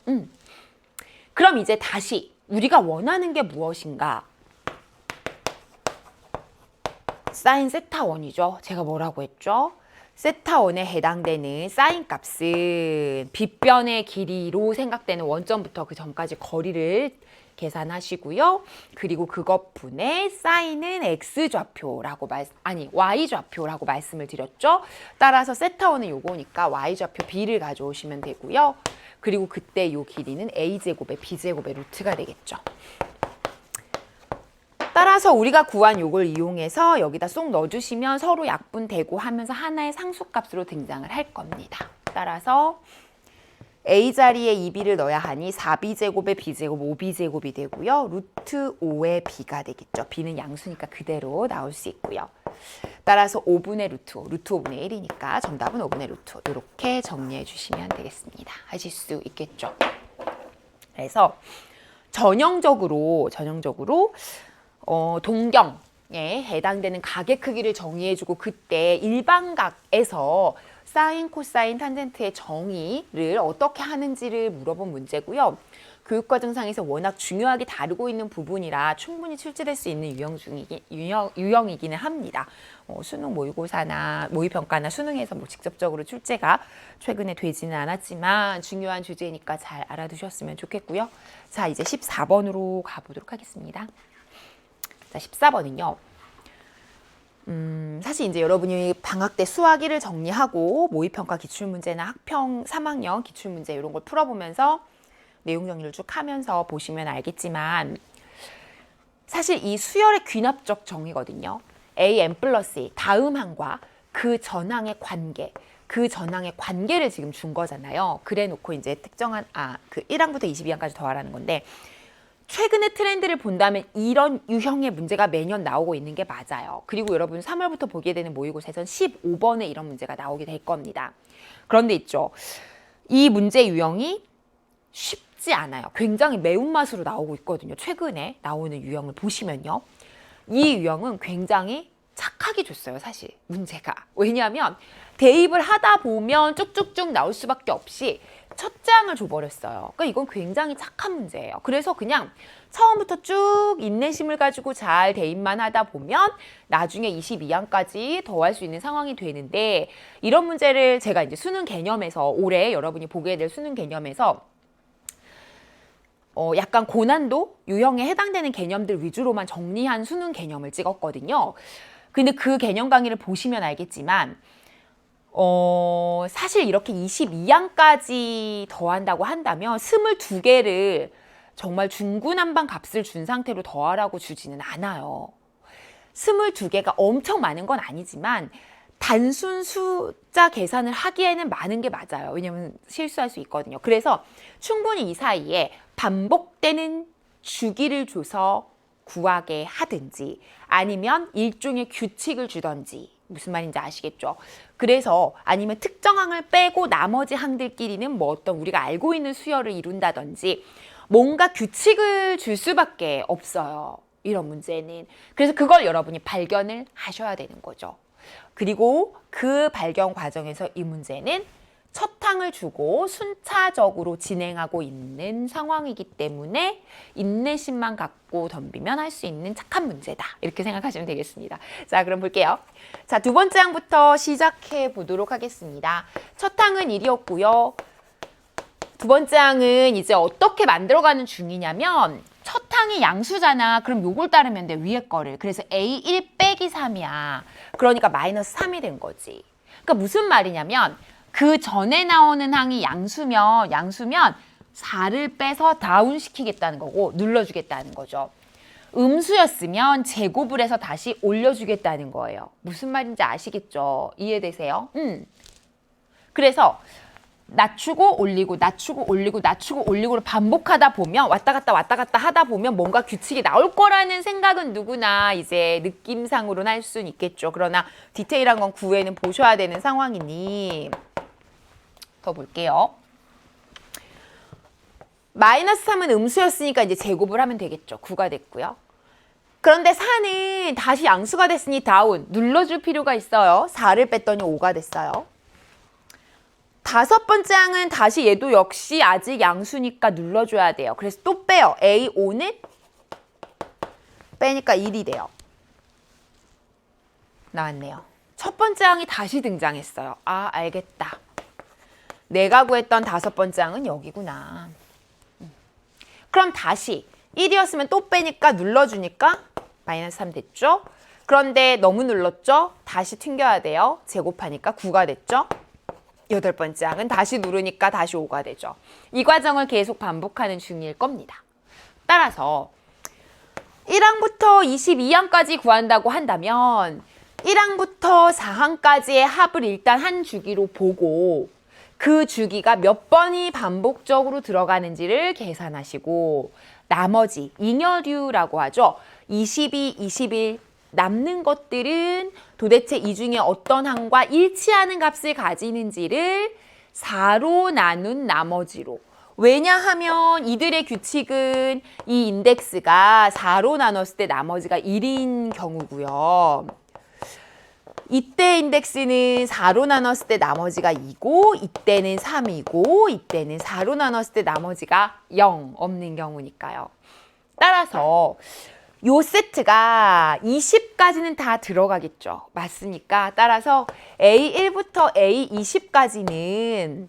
그럼 이제 다시 우리가 원하는 게 무엇인가? 사인 세타1이죠. 제가 뭐라고 했죠? 세타1에 해당되는 사인 값은 빗변의 길이로 생각되는 원점부터 그 점까지 거리를 계산하시고요. 그리고 그것분의 사인은 x좌표라고 y좌표라고 말씀을 드렸죠. 따라서 세타1은 요거니까 y좌표 b를 가져오시면 되고요. 그리고 그때 요 길이는 a제곱의 b제곱의 루트가 되겠죠. 따라서 우리가 구한 요걸 이용해서 여기다 쏙 넣어주시면 서로 약분되고 하면서 하나의 상수값으로 등장을 할 겁니다. 따라서 a 자리에 2b를 넣어야 하니 4b제곱에 b제곱 5b제곱이 되고요. 루트 5의 b가 되겠죠. b는 양수니까 그대로 나올 수 있고요. 따라서 5분의 루트 5, 루트 5분의 1이니까 정답은 5분의 루트 5. 이렇게 정리해 주시면 되겠습니다. 하실 수 있겠죠. 그래서 전형적으로 동경에 해당되는 각의 크기를 정의해주고 그때 일반각에서 사인, 코사인, 탄젠트의 정의를 어떻게 하는지를 물어본 문제고요. 교육과정상에서 워낙 중요하게 다루고 있는 부분이라 충분히 출제될 수 있는 유형이기는 합니다. 수능 모의고사나 모의평가나 수능에서 직접적으로 출제가 최근에 되지는 않았지만 중요한 주제니까 잘 알아두셨으면 좋겠고요. 자, 이제 14번으로 가보도록 하겠습니다. 자, 14번은요. 사실 이제 여러분이 방학 때 수학 1을 정리하고 모의평가 기출문제나 학평 3학년 기출문제 이런 걸 풀어보면서 내용 정리를 쭉 하면서 보시면 알겠지만 사실 이 수열의 귀납적 정의거든요. a(n 플러스 2) 다음 항과 그 전항의 관계, 그 전항의 관계를 지금 준 거잖아요. 그래 놓고 이제 특정한 그 1항부터 22항까지 더하라는 건데 최근의 트렌드를 본다면 이런 유형의 문제가 매년 나오고 있는 게 맞아요. 그리고 여러분 3월부터 보게 되는 모의고사에선 15번에 이런 문제가 나오게 될 겁니다. 그런데 있죠. 이 문제 유형이 쉽지 않아요. 굉장히 매운맛으로 나오고 있거든요. 최근에 나오는 유형을 보시면요. 이 유형은 굉장히 착하게 줬어요. 사실 문제가. 왜냐하면 대입을 하다 보면 쭉쭉쭉 나올 수밖에 없이 첫 장을 줘버렸어요. 그러니까 이건 굉장히 착한 문제예요. 그래서 그냥 처음부터 쭉 인내심을 가지고 잘 대입만 하다 보면 나중에 22항까지 더할 수 있는 상황이 되는데 이런 문제를 제가 이제 수능 개념에서 올해 여러분이 보게 될 수능 개념에서 약간 고난도 유형에 해당되는 개념들 위주로만 정리한 수능 개념을 찍었거든요. 근데 그 개념 강의를 보시면 알겠지만 사실 이렇게 22항까지 더한다고 한다면 22개를 정말 중구난방 값을 준 상태로 더하라고 주지는 않아요. 22개가 엄청 많은 건 아니지만 단순 숫자 계산을 하기에는 많은 게 맞아요. 왜냐하면 실수할 수 있거든요. 그래서 충분히 이 사이에 반복되는 주기를 줘서 구하게 하든지 아니면 일종의 규칙을 주든지 무슨 말인지 아시겠죠? 그래서 아니면 특정 항을 빼고 나머지 항들끼리는 뭐 어떤 우리가 알고 있는 수열을 이룬다든지 뭔가 규칙을 줄 수밖에 없어요. 이런 문제는. 그래서 그걸 여러분이 발견을 하셔야 되는 거죠. 그리고 그 발견 과정에서 이 문제는 첫 항을 주고 순차적으로 진행하고 있는 상황이기 때문에 인내심만 갖고 덤비면 할 수 있는 착한 문제다. 이렇게 생각하시면 되겠습니다. 자, 그럼 볼게요. 자, 두 번째 항부터 시작해 보도록 하겠습니다. 첫 항은 1이었고요. 두 번째 항은 이제 어떻게 만들어가는 중이냐면 첫 항이 양수잖아. 그럼 요걸 따르면 돼, 위에 거를. 그래서 A1 빼기 3이야. 그러니까 마이너스 3이 된 거지. 그러니까 무슨 말이냐면 그 전에 나오는 항이 양수면 4를 빼서 다운시키겠다는 거고 눌러주겠다는 거죠. 음수였으면 제곱을 해서 다시 올려주겠다는 거예요. 무슨 말인지 아시겠죠? 이해되세요? 그래서 낮추고 올리고 낮추고 올리고 낮추고 올리고를 반복하다 보면 왔다 갔다 하다 보면 뭔가 규칙이 나올 거라는 생각은 누구나 이제 느낌상으로는 할 수는 있겠죠. 그러나 디테일한 건 구에는 보셔야 되는 상황이니 더 볼게요. 마이너스 3은 음수였으니까 이제 제곱을 하면 되겠죠. 9가 됐고요. 그런데 4는 다시 양수가 됐으니 다운 눌러줄 필요가 있어요. 4를 뺐더니 5가 됐어요. 다섯 번째 항은 다시 얘도 역시 아직 양수니까 눌러줘야 돼요. 그래서 또 빼요. A5는 빼니까 1이 돼요. 나왔네요. 첫 번째 항이 다시 등장했어요. 아, 알겠다. 내가 구했던 다섯 번째 항은 여기구나. 그럼 다시 1이었으면 또 빼니까 눌러주니까 마이너스 3 됐죠? 그런데 너무 눌렀죠? 다시 튕겨야 돼요. 제곱하니까 9가 됐죠? 여덟 번째 항은 다시 누르니까 다시 5가 되죠. 이 과정을 계속 반복하는 중일 겁니다. 따라서 1항부터 22항까지 구한다고 한다면 1항부터 4항까지의 합을 일단 한 주기로 보고 그 주기가 몇 번이 반복적으로 들어가는지를 계산하시고 나머지 잉여류라고 하죠. 22, 21 남는 것들은 도대체 이 중에 어떤 항과 일치하는 값을 가지는지를 4로 나눈 나머지로. 왜냐하면 이들의 규칙은 이 인덱스가 4로 나눴을 때 나머지가 1인 경우고요. 이때 인덱스는 4로 나눴을 때 나머지가 2고 이때는 3이고 이때는 4로 나눴을 때 나머지가 0 없는 경우니까요. 따라서 요 세트가 20까지는 다 들어가겠죠. 맞습니까? 따라서 A1부터 A20까지는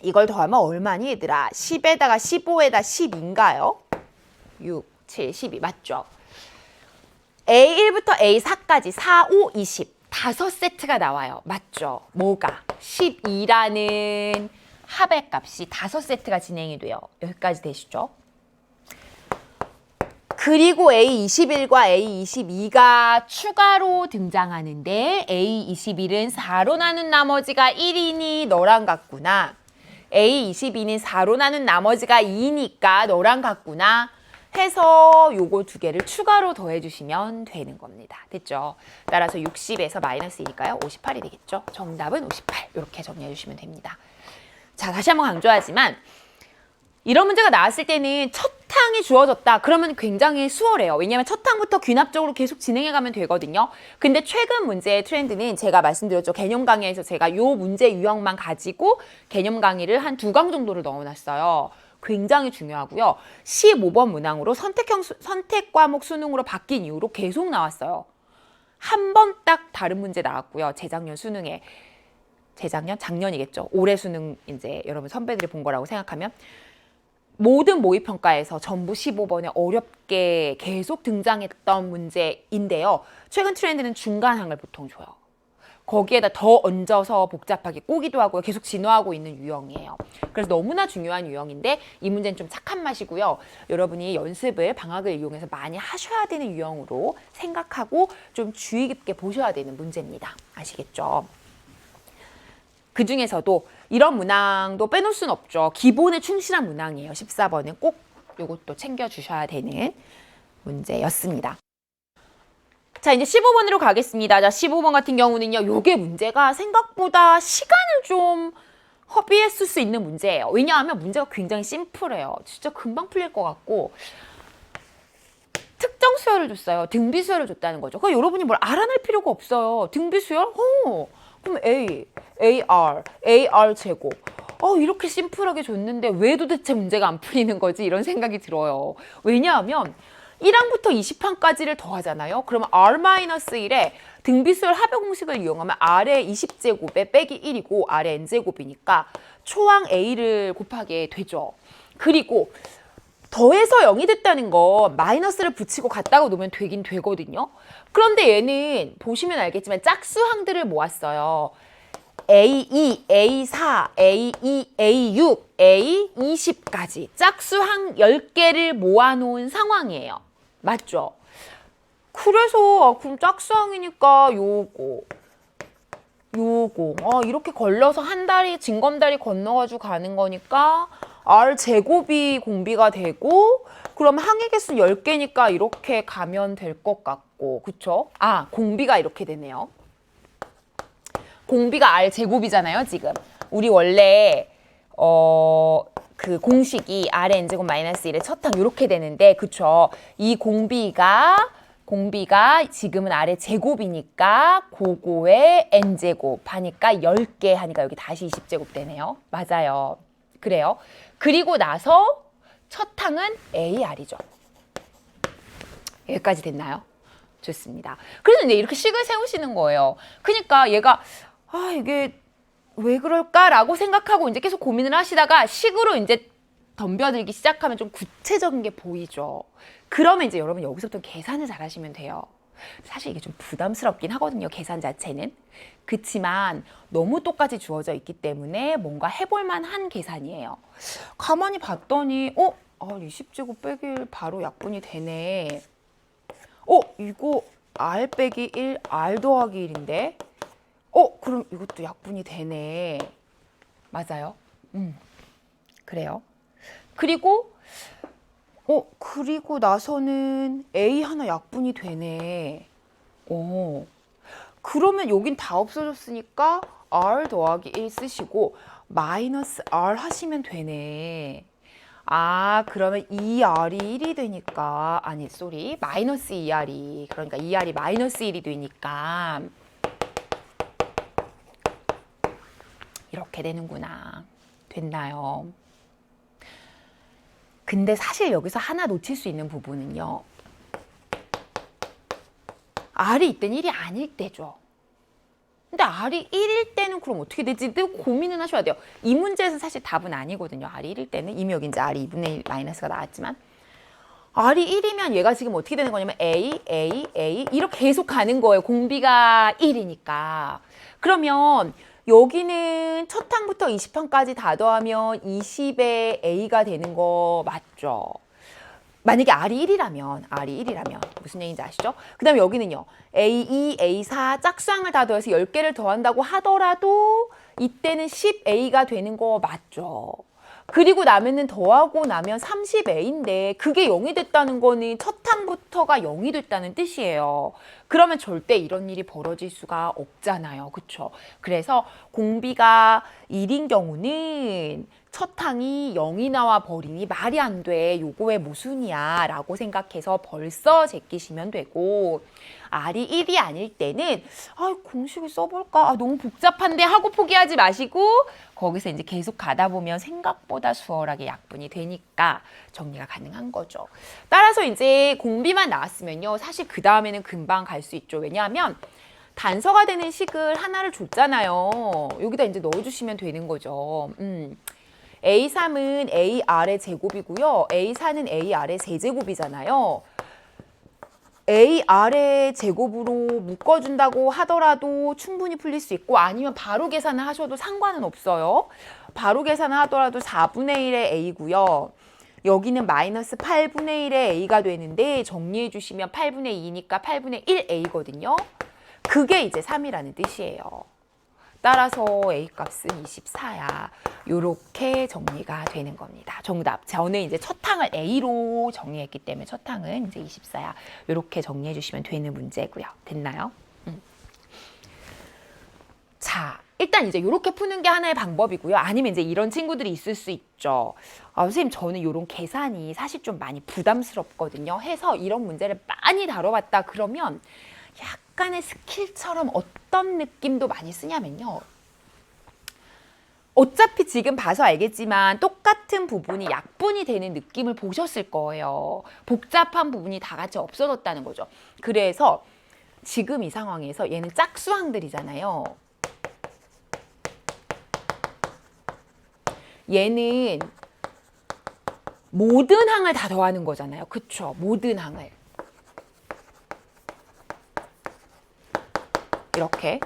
이걸 더하면 얼마니 얘들아? 10에다가 15에다 10인가요? 6, 7, 12 맞죠? A1부터 A4까지 4, 5, 20 5세트가 나와요. 맞죠? 뭐가? 12라는 합의 값이 5세트가 진행이 돼요. 여기까지 되시죠? 그리고 A21과 A22가 추가로 등장하는데 A21은 4로 나눈 나머지가 1이니 너랑 같구나. A22는 4로 나눈 나머지가 2니까 너랑 같구나. 해서 요거 두 개를 추가로 더해주시면 되는 겁니다. 됐죠? 따라서 60에서 마이너스 2니까요. 58이 되겠죠? 정답은 58. 이렇게 정리해 주시면 됩니다. 자, 다시 한번 강조하지만 이런 문제가 나왔을 때는 첫 항이 주어졌다. 그러면 굉장히 수월해요. 왜냐하면 첫 항부터 귀납적으로 계속 진행해 가면 되거든요. 근데 최근 문제의 트렌드는 제가 말씀드렸죠. 개념 강의에서 제가 요 문제 유형만 가지고 개념 강의를 한 2강 정도를 넣어놨어요. 굉장히 중요하고요. 15번 문항으로 선택 과목 수능으로 바뀐 이후로 계속 나왔어요. 한 번 딱 다른 문제 나왔고요. 재작년 수능에. 작년이겠죠. 올해 수능 이제 여러분 선배들이 본 거라고 생각하면 모든 모의평가에서 전부 15번에 어렵게 계속 등장했던 문제인데요. 최근 트렌드는 중간항을 보통 줘요. 거기에다 더 얹어서 복잡하게 꼬기도 하고 계속 진화하고 있는 유형이에요. 그래서 너무나 중요한 유형인데 이 문제는 좀 착한 맛이고요. 여러분이 연습을 방학을 이용해서 많이 하셔야 되는 유형으로 생각하고 좀 주의 깊게 보셔야 되는 문제입니다. 아시겠죠? 그 중에서도 이런 문항도 빼놓을 수는 없죠. 기본에 충실한 문항이에요. 14번은 꼭 이것도 챙겨주셔야 되는 문제였습니다. 자, 이제 15번으로 가겠습니다. 자, 15번 같은 경우는요. 요게 문제가 생각보다 시간을 좀 허비했을 수 있는 문제예요. 왜냐하면 문제가 굉장히 심플해요. 진짜 금방 풀릴 것 같고 특정 수열을 줬어요. 등비 수열을 줬다는 거죠. 그러니까 여러분이 뭘 알아낼 필요가 없어요. 등비 수열? 그럼 A, AR 제곱. 이렇게 심플하게 줬는데 왜 도대체 문제가 안 풀리는 거지? 이런 생각이 들어요. 왜냐하면 1항부터 20항까지를 더하잖아요. 그러면 R-1에 등비수열 합의 공식을 이용하면 R의 20제곱에 빼기 1이고 R의 n제곱이니까 초항 A를 곱하게 되죠. 그리고 더해서 0이 됐다는 거 마이너스를 붙이고 갖다가 놓으면 되긴 되거든요. 그런데 얘는 보시면 알겠지만 짝수항들을 모았어요. A2, A4, A2, A6, A20까지 짝수항 10개를 모아놓은 상황이에요. 맞죠? 그래서 그럼 짝수항이니까 요거 이렇게 걸려서 한 다리 징검다리 건너가지고 가는 거니까 R제곱이 공비가 되고 그럼 항의 개수 10개니까 이렇게 가면 될 것 같고 그쵸? 공비가 이렇게 되네요. 공비가 R제곱이잖아요, 지금. 우리 원래 그 공식이 R의 n제곱 마이너스 1의 첫 항 이렇게 되는데 그쵸? 이 공비가 지금은 R의 제곱이니까 그거의 n제곱 하니까 10개 하니까 여기 다시 20제곱 되네요. 맞아요. 그래요. 그리고 나서 첫 항은 AR이죠. 여기까지 됐나요? 좋습니다. 그래서 이제 이렇게 식을 세우시는 거예요. 그러니까 얘가 이게 왜 그럴까라고 생각하고 이제 계속 고민을 하시다가 식으로 이제 덤벼들기 시작하면 좀 구체적인 게 보이죠. 그러면 이제 여러분 여기서부터 계산을 잘 하시면 돼요. 사실 이게 좀 부담스럽긴 하거든요. 계산 자체는. 그치만 너무 똑같이 주어져 있기 때문에 뭔가 해볼 만한 계산이에요. 가만히 봤더니 20제곱 빼기 바로 약분이 되네. 이거 R 빼기 1, R 더하기 1인데? 그럼 이것도 약분이 되네. 맞아요? 그래요. 그리고 그리고 나서는 A 하나 약분이 되네. 그러면 여긴 다 없어졌으니까 R 더하기 1 쓰시고 마이너스 R 하시면 되네. 그러면 2R이 1이 되니까, 마이너스 2R이, 그러니까 2R이 마이너스 1이 되니까 이렇게 되는구나. 됐나요? 근데 사실 여기서 하나 놓칠 수 있는 부분은요. R이 이땐 1이 아닐 때죠. 근데 R이 1일 때는 그럼 어떻게 되지? 고민은 하셔야 돼요. 이 문제에서는 사실 답은 아니거든요. R이 1일 때는 이미 여기 이제 R이 2분의 1 마이너스가 나왔지만 R이 1이면 얘가 지금 어떻게 되는 거냐면 A 이렇게 계속 가는 거예요. 공비가 1이니까. 그러면 여기는 첫 항부터 20항까지 다 더하면 20의 A가 되는 거 맞죠? 만약에 R이 1이라면 무슨 얘기인지 아시죠? 그 다음에 여기는요. A2, A4 짝수항을 다 더해서 10개를 더한다고 하더라도 이때는 10A가 되는 거 맞죠? 그리고 나면은 더하고 나면 30A인데 그게 0이 됐다는 거는 첫 항부터가 0이 됐다는 뜻이에요. 그러면 절대 이런 일이 벌어질 수가 없잖아요. 그쵸? 그래서 공비가 1인 경우는 첫 항이 0이 나와 버리니 말이 안 돼. 요거 왜 모순이야 라고 생각해서 벌써 제끼시면 되고 R이 1이 아닐 때는 공식을 써볼까? 너무 복잡한데 하고 포기하지 마시고 거기서 이제 계속 가다 보면 생각보다 수월하게 약분이 되니까 정리가 가능한 거죠. 따라서 이제 공비만 나왔으면요. 사실 그 다음에는 금방 갈 수 있죠. 왜냐하면 단서가 되는 식을 하나를 줬잖아요. 여기다 이제 넣어주시면 되는 거죠. A3은 AR의 제곱이고요. A4는 AR의 세제곱이잖아요. AR의 제곱으로 묶어준다고 하더라도 충분히 풀릴 수 있고 아니면 바로 계산을 하셔도 상관은 없어요. 바로 계산을 하더라도 4분의 1의 A고요. 여기는 마이너스 8분의 1의 A가 되는데 정리해 주시면 8분의 2니까 8분의 1A거든요. 그게 이제 3이라는 뜻이에요. 따라서 A 값은 24야. 요렇게 정리가 되는 겁니다. 정답. 저는 이제 첫 항을 A로 정리했기 때문에 첫 항은 이제 24야. 요렇게 정리해 주시면 되는 문제고요. 됐나요? 자, 일단 이제 요렇게 푸는 게 하나의 방법이고요. 아니면 이제 이런 친구들이 있을 수 있죠. 선생님 저는 요런 계산이 사실 좀 많이 부담스럽거든요. 해서 이런 문제를 많이 다뤄봤다 그러면 약간의 스킬처럼 어떤 느낌도 많이 쓰냐면요. 어차피 지금 봐서 알겠지만 똑같은 부분이 약분이 되는 느낌을 보셨을 거예요. 복잡한 부분이 다 같이 없어졌다는 거죠. 그래서 지금 이 상황에서 얘는 짝수항들이잖아요. 얘는 모든 항을 다 더하는 거잖아요. 그쵸? 모든 항을. 이렇게.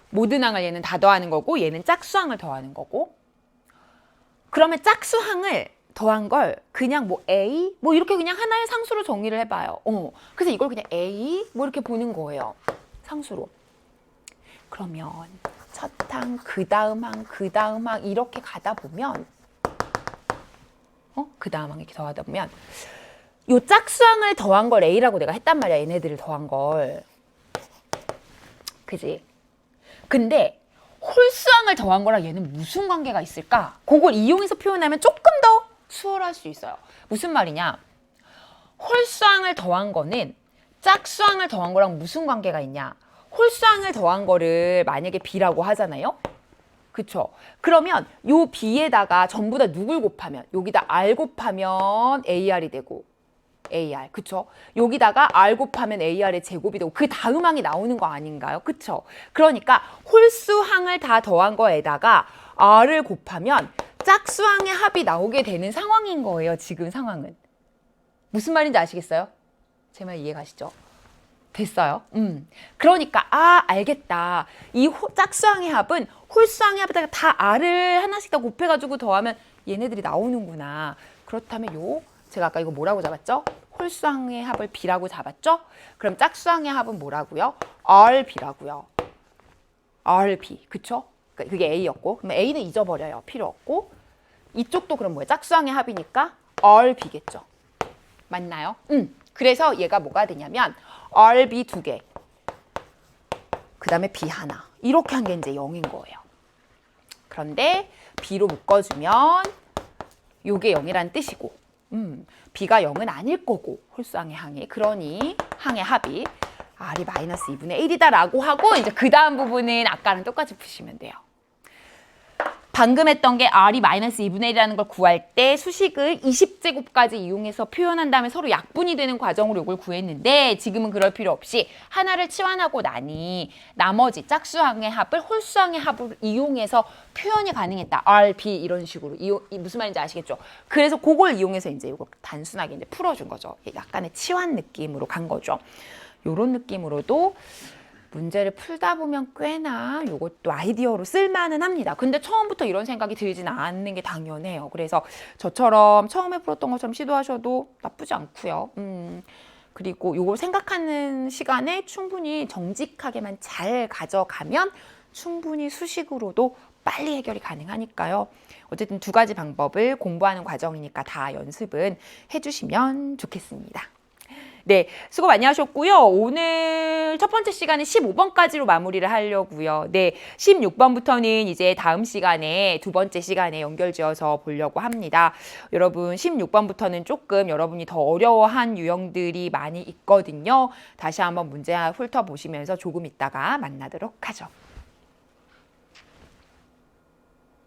모든 항을 얘는 다 더하는 거고 얘는 짝수항을 더하는 거고 그러면 짝수항을 더한 걸 그냥 뭐 A 뭐 이렇게 그냥 하나의 상수로 정리를 해봐요. 그래서 이걸 그냥 A 뭐 이렇게 보는 거예요. 상수로. 그러면 첫 항, 그 다음 항, 그 다음 항 이렇게 가다 보면 그 다음 항 이렇게 더하다 보면 요 짝수항을 더한 걸 A라고 내가 했단 말이야. 얘네들을 더한 걸. 그지? 근데 홀수항을 더한 거랑 얘는 무슨 관계가 있을까? 그걸 이용해서 표현하면 조금 더 수월할 수 있어요. 무슨 말이냐? 홀수항을 더한 거는 짝수항을 더한 거랑 무슨 관계가 있냐? 홀수항을 더한 거를 만약에 B라고 하잖아요. 그쵸? 그러면 요 B에다가 전부 다 누굴 곱하면 여기다 R 곱하면 AR이 되고 AR, 그쵸? 여기다가 R 곱하면 AR의 제곱이 되고 그 다음 항이 나오는 거 아닌가요? 그쵸? 그러니까 홀수항을 다 더한 거에다가 R을 곱하면 짝수항의 합이 나오게 되는 상황인 거예요. 지금 상황은. 무슨 말인지 아시겠어요? 제 말 이해 가시죠? 됐어요? 그러니까 알겠다. 이 짝수항의 합은 홀수항의 합에다가 다 R을 하나씩 다 곱해가지고 더하면 얘네들이 나오는구나. 그렇다면 제가 아까 이거 뭐라고 잡았죠? 홀수항의 합을 B라고 잡았죠? 그럼 짝수항의 합은 뭐라고요? RB라고요. RB, 그쵸? 그게 A였고, 그럼 A는 잊어버려요. 필요 없고. 이쪽도 그럼 뭐예요? 짝수항의 합이니까 RB겠죠. 맞나요? 그래서 얘가 뭐가 되냐면 RB 2개, 그 다음에 B 하나. 이렇게 한 게 이제 0인 거예요. 그런데 B로 묶어주면 요게 0이라는 뜻이고, B가 0은 아닐 거고, 홀수항의 항이. 그러니 항의 합이 R이 마이너스 2분의 1이다 라고 하고, 이제 그 다음 부분은 아까랑 똑같이 푸시면 돼요. 방금 했던 게 R이 마이너스 2분의 1이라는 걸 구할 때 수식을 20제곱까지 이용해서 표현한 다음에 서로 약분이 되는 과정으로 이걸 구했는데, 지금은 그럴 필요 없이 하나를 치환하고 나니 나머지 짝수항의 합을 홀수항의 합을 이용해서 표현이 가능했다. R, B 이런 식으로. 무슨 말인지 아시겠죠? 그래서 그걸 이용해서 이제 이거 단순하게 이제 풀어준 거죠. 약간의 치환 느낌으로 간 거죠. 요런 느낌으로도 문제를 풀다 보면 꽤나 이것도 아이디어로 쓸만은 합니다. 근데 처음부터 이런 생각이 들지는 않는 게 당연해요. 그래서 저처럼 처음에 풀었던 것처럼 시도하셔도 나쁘지 않고요. 그리고 이걸 생각하는 시간에 충분히 정직하게만 잘 가져가면 충분히 수식으로도 빨리 해결이 가능하니까요. 어쨌든 두 가지 방법을 공부하는 과정이니까 다 연습은 해주시면 좋겠습니다. 네, 수고 많이 하셨고요. 오늘 첫 번째 시간은 15번까지로 마무리를 하려고요. 네, 16번부터는 이제 다음 시간에 두 번째 시간에 연결지어서 보려고 합니다. 여러분 16번부터는 조금 여러분이 더 어려워한 유형들이 많이 있거든요. 다시 한번 문제 훑어보시면서 조금 있다가 만나도록 하죠.